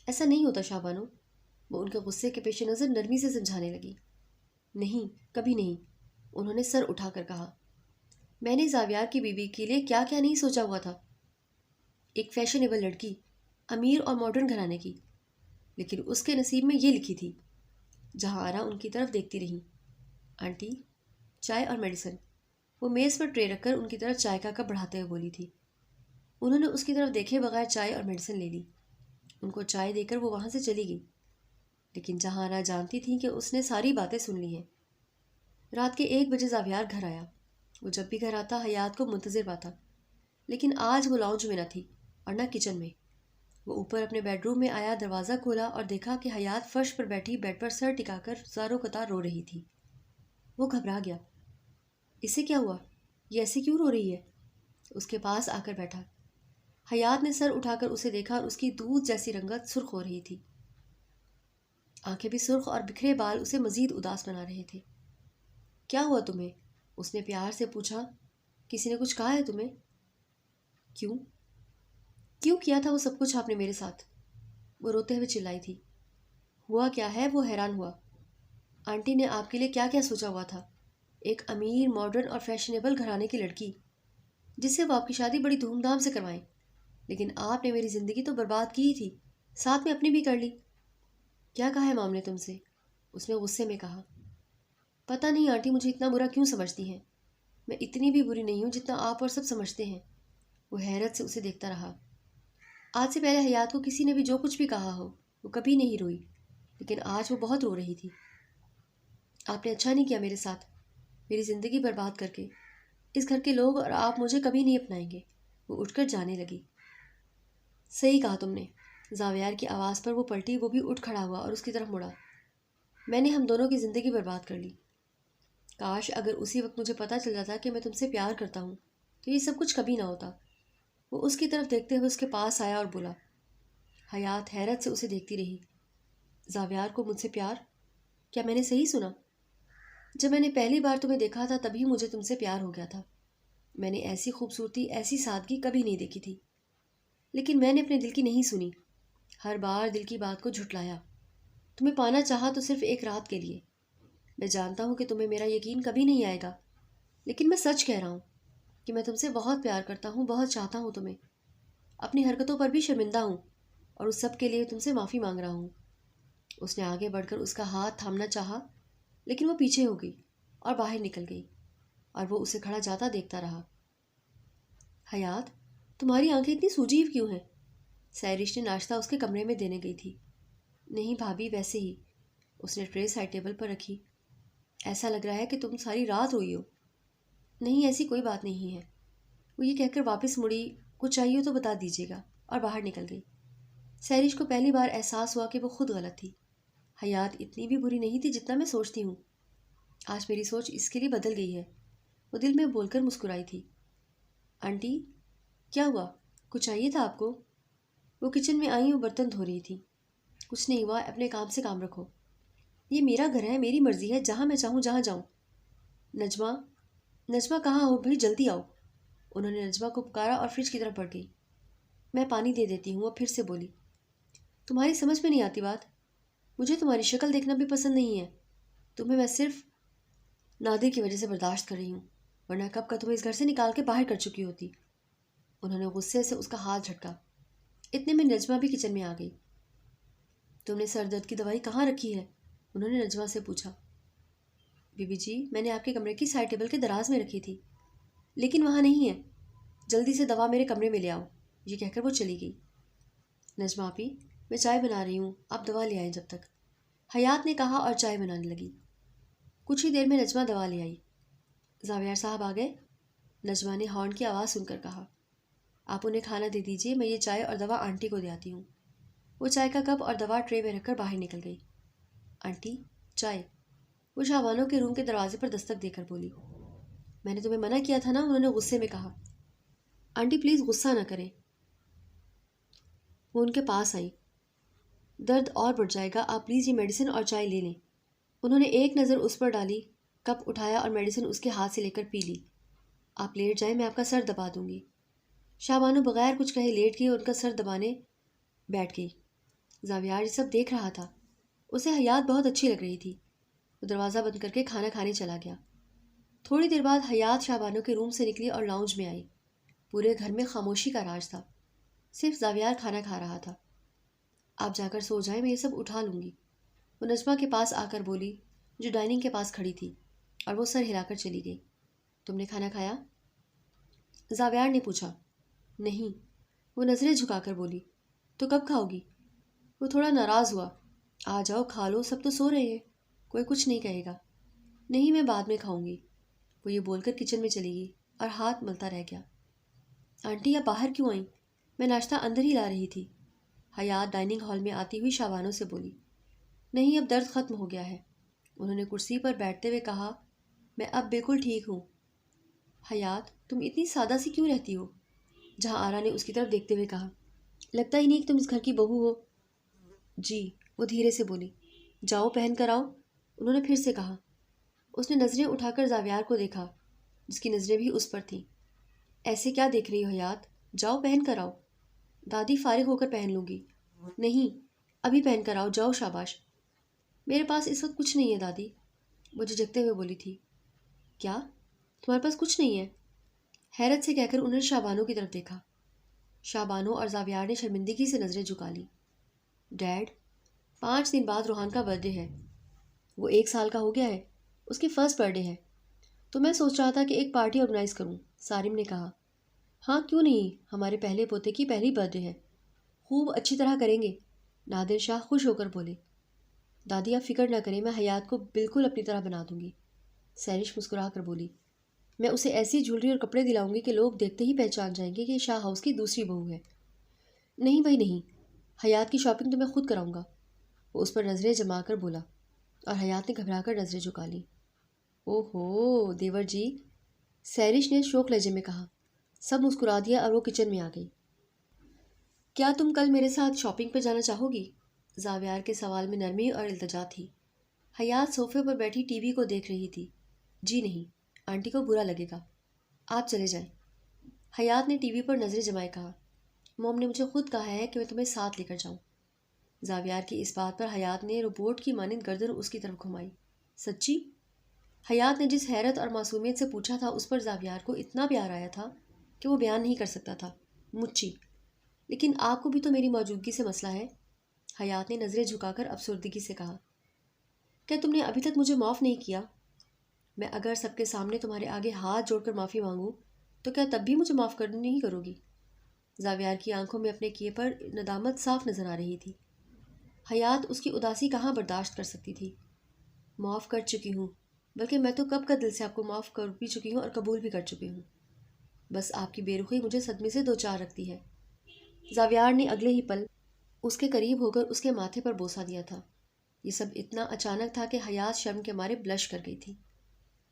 ایسا نہیں ہوتا شابانو، وہ ان کے غصے کے پیش نظر نرمی سے سمجھانے لگی۔ نہیں، کبھی نہیں، انہوں نے سر اٹھا کر کہا۔ میں نے زاویار کی بیوی کے لیے کیا کیا نہیں سوچا ہوا تھا۔ ایک فیشنیبل لڑکی، امیر اور ماڈرن گھرانے کی، لیکن اس کے نصیب میں یہ لکھی تھی۔ جہاں آرا ان کی طرف دیکھتی رہی۔ آنٹی، چائے اور میڈیسن، وہ میز پر ٹرے رکھ کر ان کی طرف چائے کا کپ بڑھاتے ہوئے بولی تھی۔ انہوں نے اس کی طرف دیکھے بغیر چائے اور میڈیسن لے لی۔ ان کو چائے دے کر وہ وہاں سے چلی گئی، لیکن جہاں آرا جانتی تھی کہ اس نے ساری باتیں سن لی ہیں۔ رات کے 1 بجے زاویار گھر آیا۔ وہ جب بھی گھر آتا حیات کو منتظر پاتا، لیکن آج وہ لاؤنج میں نہ تھی اور نہ کچن میں۔ وہ اوپر اپنے بیڈ روم میں آیا، دروازہ کھولا اور دیکھا کہ حیات فرش پر بیٹھی بیڈ پر سر ٹکا کر زاروں قطار رو رہی تھی۔ وہ گھبرا گیا۔ اسے کیا ہوا؟ یہ ایسے کیوں رو رہی ہے؟ اس کے پاس آ کر بیٹھا۔ حیات نے سر اٹھا کر اسے دیکھا اور اس کی دودھ جیسی رنگت سرخ ہو رہی تھی۔ آنکھیں بھی سرخ اور بکھرے بال اسے مزید اداس بنا رہے تھے۔ کیا ہوا تمہیں؟ اس نے پیار سے پوچھا۔ کسی نے کچھ کہا ہے تمہیں؟ کیوں؟ کیوں کیا تھا وہ سب کچھ آپ نے میرے ساتھ؟ وہ روتے ہوئے چلائی تھی۔ ہوا کیا ہے؟ وہ حیران ہوا۔ آنٹی نے آپ کے لیے کیا کیا سوچا ہوا تھا؟ ایک امیر، ماڈرن اور فیشنیبل گھرانے کی لڑکی، جس سے وہ آپ کی شادی بڑی دھوم دھام سے کروائیں، لیکن آپ نے میری زندگی تو برباد کی ہی تھی، ساتھ میں اپنی بھی کر لی۔ کیا کہا ہے مام نے تم سے؟ اس نے غصے میں کہا۔ پتہ نہیں آنٹی مجھے اتنا برا کیوں سمجھتی ہیں؟ میں اتنی بھی بری نہیں ہوں جتنا آپ اور سب سمجھتے ہیں۔ وہ حیرت سے اسے دیکھتا رہا۔ آج سے پہلے حیات کو کسی نے بھی جو کچھ بھی کہا ہو، وہ کبھی نہیں روئی، لیکن آج وہ بہت رو رہی تھی۔ آپ نے اچھا نہیں کیا میرے ساتھ، میری زندگی برباد کر کے۔ اس گھر کے لوگ اور آپ مجھے کبھی نہیں اپنائیں گے۔ وہ اٹھ کر جانے لگی۔ صحیح کہا تم نے۔ زاویار کی آواز پر وہ پلٹی، وہ بھی اٹھ کھڑا ہوا اور اس کی طرف مڑا۔ میں نے ہم دونوں کی زندگی برباد کر لی۔ کاش اگر اسی وقت مجھے پتہ چل جاتا کہ میں تم سے پیار کرتا ہوں تو یہ سب کچھ کبھی نہ ہوتا۔ وہ اس کی طرف دیکھتے ہوئے اس کے پاس آیا اور بولا۔ حیات حیرت سے اسے دیکھتی رہی۔ زاویار کو مجھ سے پیار؟ کیا میں نے صحیح سنا؟ جب میں نے پہلی بار تمہیں دیکھا تھا تبھی مجھے تم سے پیار ہو گیا تھا۔ میں نے ایسی خوبصورتی، ایسی سادگی کبھی نہیں دیکھی تھی، لیکن میں نے اپنے دل کی نہیں سنی، ہر بار دل کی بات کو جھٹلایا۔ تمہیں پانا چاہا تو صرف ایک رات کے لیے۔ میں جانتا ہوں کہ تمہیں میرا یقین کبھی نہیں آئے گا، لیکن میں سچ کہہ رہا ہوں کہ میں تم سے بہت پیار کرتا ہوں، بہت چاہتا ہوں تمہیں۔ اپنی حرکتوں پر بھی شرمندہ ہوں اور اس سب کے لیے تم سے معافی مانگ رہا ہوں۔ اس نے آگے بڑھ کر اس کا ہاتھ تھامنا چاہا، لیکن وہ پیچھے ہو گئی اور باہر نکل گئی، اور وہ اسے کھڑا جاتا دیکھتا رہا۔ حیات، تمہاری آنکھیں اتنی سوجی ہوئی کیوں ہیں؟ سہرش نے ناشتہ اس کے کمرے میں دینے گئی تھی۔ نہیں بھابھی، ویسے ہی۔ اس نے ٹرے سائڈ ٹیبل پر رکھی۔ ایسا لگ رہا ہے کہ تم ساری رات روئی ہو۔ نہیں، ایسی کوئی بات نہیں ہے۔ وہ یہ کہہ کر واپس مڑی۔ کچھ چاہیے ہو تو بتا دیجیے گا، اور باہر نکل گئی۔ سہرش کو پہلی بار احساس ہوا کہ وہ خود غلط تھی۔ حیات اتنی بھی بری نہیں تھی جتنا میں سوچتی ہوں۔ آج میری سوچ اس کے لیے بدل گئی ہے، وہ دل میں بول کر مسکرائی تھی۔ آنٹی، کیا ہوا؟ کچھ چاہیے تھا آپ کو؟ وہ کچن میں آئی اور برتن دھو رہی تھی۔ کچھ نہیں ہوا، اپنے کام سے کام رکھو۔ یہ میرا گھر ہے، میری مرضی ہے، جہاں میں چاہوں جہاں جاؤں۔ نجمہ، نجمہ کہاں ہو بھائی؟ جلدی آؤ۔ انہوں نے نجمہ کو پکارا اور فریج کی طرف بڑھ گئی۔ میں پانی دے دیتی ہوں، وہ پھر سے بولی۔ تمہاری سمجھ میں نہیں آتی بات؟ مجھے تمہاری شکل دیکھنا بھی پسند نہیں ہے۔ تمہیں میں صرف نادر کی وجہ سے برداشت کر رہی ہوں، ورنہ کب کا تمہیں اس گھر سے نکال کے باہر کر چکی ہوتی۔ انہوں نے غصے سے اس کا ہاتھ جھٹکا۔ اتنے میں نجمہ بھی کچن میں آ گئی۔ تم نے سر درد کی دوائی کہاں رکھی ہے؟ انہوں نے نجمہ سے پوچھا۔ بی بی جی، میں نے آپ کے کمرے کی سائڈ ٹیبل کے دراز میں رکھی تھی، لیکن وہاں نہیں ہے۔ جلدی سے دوا میرے کمرے میں لے آؤ، یہ کہہ کر وہ چلی گئی۔ نجمہ آپی، میں چائے بنا رہی ہوں، آپ دوا لے آئیں جب تک، حیات نے کہا اور چائے بنانے لگی۔ کچھ ہی دیر میں نجمہ دوا لے آئی۔ زاویار صاحب آ گئے؟ نجمہ نے ہارن کی آواز سن کر کہا۔ آپ انہیں کھانا دے دیجیے، میں یہ چائے اور دوا آنٹی کو دے آتی ہوں۔ وہ چائے کا کپ اور دوا ٹرے میں رکھ کر باہر نکل گئی۔ آنٹی، چائے۔ وہ شاہبانو کے روم کے دروازے پر دستک دے کر بولی۔ میں نے تمہیں منع کیا تھا نا، انہوں نے غصے میں کہا۔ آنٹی پلیز غصہ نہ کریں۔ وہ ان کے پاس آئی۔ درد اور بڑھ جائے گا، آپ پلیز یہ میڈیسن اور چائے لے لیں۔ انہوں نے ایک نظر اس پر ڈالی، کپ اٹھایا اور میڈیسن اس کے ہاتھ سے لے کر پی لی۔ آپ لیٹ جائیں، میں آپ کا سر دبا دوں گی۔ شاہبانو بغیر کچھ کہے لیٹ گئی اور ان کا سر دبانے بیٹھ گئی۔ زاویار یہ سب دیکھ رہا تھا۔ اسے حیات بہت اچھی لگ رہی تھی۔ وہ دروازہ بند کر کے کھانا کھانے چلا گیا۔ تھوڑی دیر بعد حیات شاہبانو کے روم سے نکلی اور لاؤنج میں آئی۔ پورے گھر میں خاموشی کا راج تھا، صرف زاویار کھانا کھا رہا تھا۔ آپ جا کر سو جائیں، میں یہ سب اٹھا لوں گی، وہ نجمہ کے پاس آ کر بولی، جو ڈائننگ کے پاس کھڑی تھی، اور وہ سر ہلا کر چلی گئی۔ تم نے کھانا کھایا؟ زاویار نے پوچھا۔ نہیں، وہ نظریں جھکا کر بولی۔ تو کب کھاؤ گی؟ وہ تھوڑا ناراض ہوا۔ آ جاؤ کھا لو، سب تو سو رہے ہیں، کوئی کچھ نہیں کہے گا۔ نہیں، میں بعد میں کھاؤں گی، وہ یہ بول کر کچن میں چلی گئی اور ہاتھ ملتا رہ گیا۔ آنٹی آپ باہر کیوں آئیں؟ میں ناشتہ اندر ہی لا رہی تھی، حیات ڈائننگ ہال میں آتی ہوئی شاہبانو سے بولی۔ نہیں، اب درد ختم ہو گیا ہے، انہوں نے کرسی پر بیٹھتے ہوئے کہا۔ میں اب بالکل ٹھیک ہوں۔ حیات، تم اتنی سادہ سی کیوں رہتی ہو؟ جہاں آرا نے اس کی طرف دیکھتے ہوئے کہا۔ لگتا ہی نہیں کہ تم اس گھر کی بہو ہو۔ جی، وہ دھیرے سے بولی۔ جاؤ پہن کر آؤ، انہوں نے پھر سے کہا۔ اس نے نظریں اٹھا کر زاویار کو دیکھا، جس کی نظریں بھی اس پر تھیں۔ ایسے کیا دیکھ رہی ہو حیات؟ جاؤ پہن کر آؤ۔ دادی فارغ ہو کر پہن لوں گی۔ نہیں، ابھی پہن کر آؤ، جاؤ شاباش۔ میرے پاس اس وقت کچھ نہیں ہے دادی، وہ جھجکتے ہوئے بولی تھی۔ کیا؟ تمہارے پاس کچھ نہیں ہے؟ حیرت سے کہہ کر انہوں نے شاہبانو کی طرف دیکھا۔ شاہبانو اور زاویار نے شرمندگی سے نظریں جھکا لی۔ ڈیڈ، 5 دن بعد روحان کا برتھ ڈے ہے، وہ 1 سال کا ہو گیا ہے، اس کی فرسٹ برتھ ڈے ہے، تو میں سوچ رہا تھا کہ ایک پارٹی آرگنائز کروں، سارم نے کہا۔ ہاں کیوں نہیں، ہمارے پہلے پوتے کی پہلی برتھ ڈے ہے، خوب اچھی طرح کریں گے، نادر شاہ خوش ہو کر بولے۔ دادی آپ فکر نہ کریں، میں حیات کو بالکل اپنی طرح بنا دوں گی، سیرش مسکرا کر بولی۔ میں اسے ایسی جولری اور کپڑے دلاؤں گی کہ لوگ دیکھتے ہی پہچان جائیں گے کہ یہ شاہ ہاؤس کی دوسری بہو ہے۔ نہیں بھائی نہیں، حیات کی شاپنگ تو میں خود کراؤں گا، وہ اس پر نظریں جما کر بولا، اور حیات نے گھبرا کر نظریں جھکا لیں۔ او ہو دیور جی، سیرش نے شوق لہجے میں کہا۔ سب مسکرا دیا اور وہ کچن میں آ گئی۔ کیا تم کل میرے ساتھ شاپنگ پہ جانا چاہو گی؟ زاویار کے سوال میں نرمی اور التجا تھی۔ حیات صوفے پر بیٹھی ٹی وی کو دیکھ رہی تھی۔ جی نہیں، آنٹی کو برا لگے گا، آپ چلے جائیں۔ حیات نے ٹی وی پر نظریں جمائے کہا۔ موم نے مجھے خود کہا ہے کہ میں تمہیں ساتھ لے کر جاؤں۔ زاویار کی اس بات پر حیات نے روبوٹ کی مانند گردن اس کی طرف گھمائی۔ سچی؟ حیات نے جس حیرت اور معصومیت سے پوچھا تھا اس پر زاویار کو اتنا پیار آیا تھا کہ وہ بیان نہیں کر سکتا تھا۔ مچی، لیکن آپ کو بھی تو میری موجودگی سے مسئلہ ہے، حیات نے نظریں جھکا کر افسردگی سے کہا۔ کیا تم نے ابھی تک مجھے معاف نہیں کیا؟ میں اگر سب کے سامنے تمہارے آگے ہاتھ جوڑ کر معافی مانگوں تو کیا تب بھی مجھے معاف کرنے نہیں کرو گی؟ زاویار کی آنکھوں میں اپنے کیے پر ندامت صاف نظر آ رہی تھی۔ حیات اس کی اداسی کہاں برداشت کر سکتی تھی۔ معاف کر چکی ہوں، بلکہ میں تو کب کا دل سے آپ کو معاف کر بھی چکی ہوں اور قبول بھی کر چکی ہوں، بس آپ کی بے رخی مجھے صدمے سے دوچار رکھتی ہے۔ زاویار نے اگلے ہی پل اس کے قریب ہو کر اس کے ماتھے پر بوسہ دیا تھا۔ یہ سب اتنا اچانک تھا کہ حیات شرم کے مارے بلش کر گئی تھی۔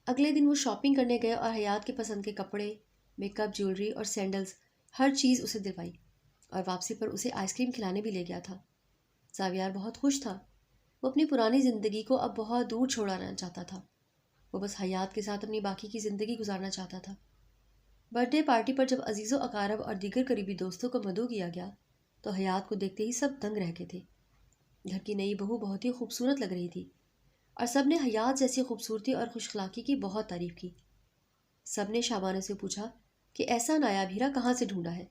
اگلے دن وہ شاپنگ کرنے گئے اور حیات کے پسند کے کپڑے، میک اپ، جیولری اور سینڈلز، ہر چیز اسے دلوائی، اور واپسی پر اسے آئس کریم کھلانے بھی لے گیا تھا۔ زاویار بہت خوش تھا، وہ اپنی پرانی زندگی کو اب بہت دور چھوڑانا چاہتا تھا، وہ بس حیات کے ساتھ اپنی باقی کی زندگی گزارنا چاہتا تھا۔ برتھ ڈے پارٹی پر جب عزیز و اقارب اور دیگر قریبی دوستوں کو مدعو کیا گیا تو حیات کو دیکھتے ہی سب دنگ رہ گئے تھے۔ گھر کی نئی بہو بہت ہی خوبصورت لگ رہی تھی، اور سب نے حیات جیسی خوبصورتی اور خوش اخلاقی کی بہت تعریف کی۔ سب نے شابانہ سے پوچھا کہ ایسا نایاب ہیرا کہاں سے ڈھونڈا ہے۔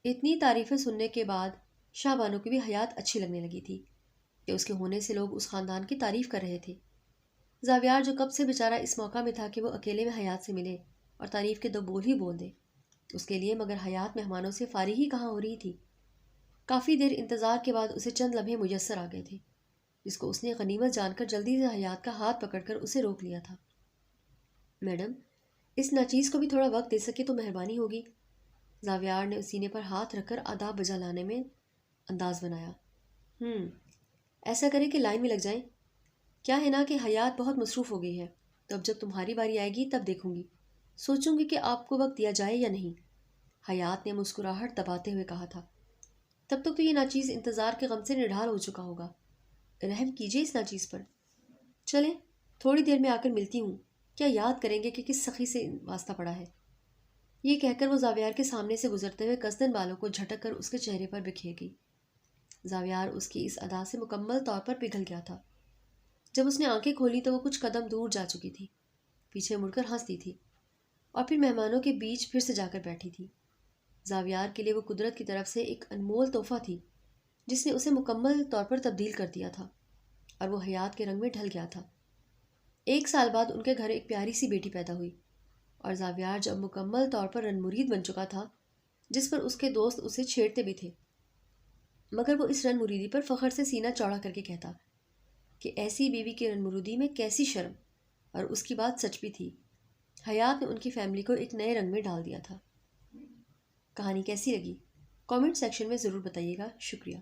اتنی تعریفیں سننے کے بعد شابانو کی بھی حیات اچھی لگنے لگی تھی کہ اس کے ہونے سے لوگ اس خاندان کی تعریف کر رہے تھے۔ زاویار جو کب سے بیچارہ اس موقع میں تھا کہ وہ اکیلے میں حیات سے ملے اور تعریف کے دو بول ہی بول دے اس کے لیے، مگر حیات مہمانوں سے فارغ ہی کہاں ہو رہی تھی۔ کافی دیر انتظار کے بعد اسے چند لمحے میسر آ گئے تھے، جس کو اس نے غنیمت جان کر جلدی سے حیات کا ہاتھ پکڑ کر اسے روک لیا تھا۔ میڈم، اس ناچیز کو بھی تھوڑا وقت دے سکے تو مہربانی ہوگی۔ زاویار نے سینے پر ہاتھ رکھ کر آداب بجا لانے میں انداز بنایا۔ ایسا کریں کہ لائن میں لگ جائیں۔ کیا ہے نا کہ حیات بہت مصروف ہو گئی ہے، تو اب جب تمہاری باری آئے گی تب دیکھوں گی، سوچوں گی کہ آپ کو وقت دیا جائے یا نہیں، حیات نے مسکراہٹ دباتے ہوئے کہا تھا۔ تب تک تو یہ ناچیز انتظار کے غم سے نڈھال ہو چکا ہوگا، رحم کیجیے اس ناچیز پر۔ چلیں، تھوڑی دیر میں آ کر ملتی ہوں، کیا یاد کریں گے کہ کس سخی سے واسطہ پڑا ہے۔ یہ کہہ کر وہ زاویار کے سامنے سے گزرتے ہوئے قصدن بالوں کو جھٹک کر اس کے چہرے پر بکھیر گئی۔ زاویار اس کی اس ادا سے مکمل طور پر پگھل گیا تھا۔ جب اس نے آنکھیں کھولی تو وہ کچھ قدم دور جا چکی تھی، پیچھے مڑ کر ہنستی تھی اور پھر مہمانوں کے بیچ پھر سے جا کر بیٹھی تھی۔ زاویار کے لیے وہ قدرت کی طرف سے ایک انمول تحفہ تھی جس نے اسے مکمل طور پر تبدیل کر دیا تھا اور وہ حیات کے رنگ میں ڈھل گیا تھا۔ 1 سال بعد ان کے گھر ایک پیاری سی بیٹی پیدا ہوئی اور زاویار جب مکمل طور پر رن مرید بن چکا تھا، جس پر اس کے دوست اسے چھیڑتے بھی تھے، مگر وہ اس رن مریدی پر فخر سے سینہ چوڑا کر کے کہتا کہ ایسی بیوی کی رن مریدی میں کیسی شرم، اور اس کی بات سچ بھی تھی۔ حیات نے ان کی فیملی کو ایک نئے رنگ میں ڈال دیا تھا۔ کہانی کیسی لگی؟ کامنٹ سیکشن میں ضرور بتائیے گا۔ شکریہ۔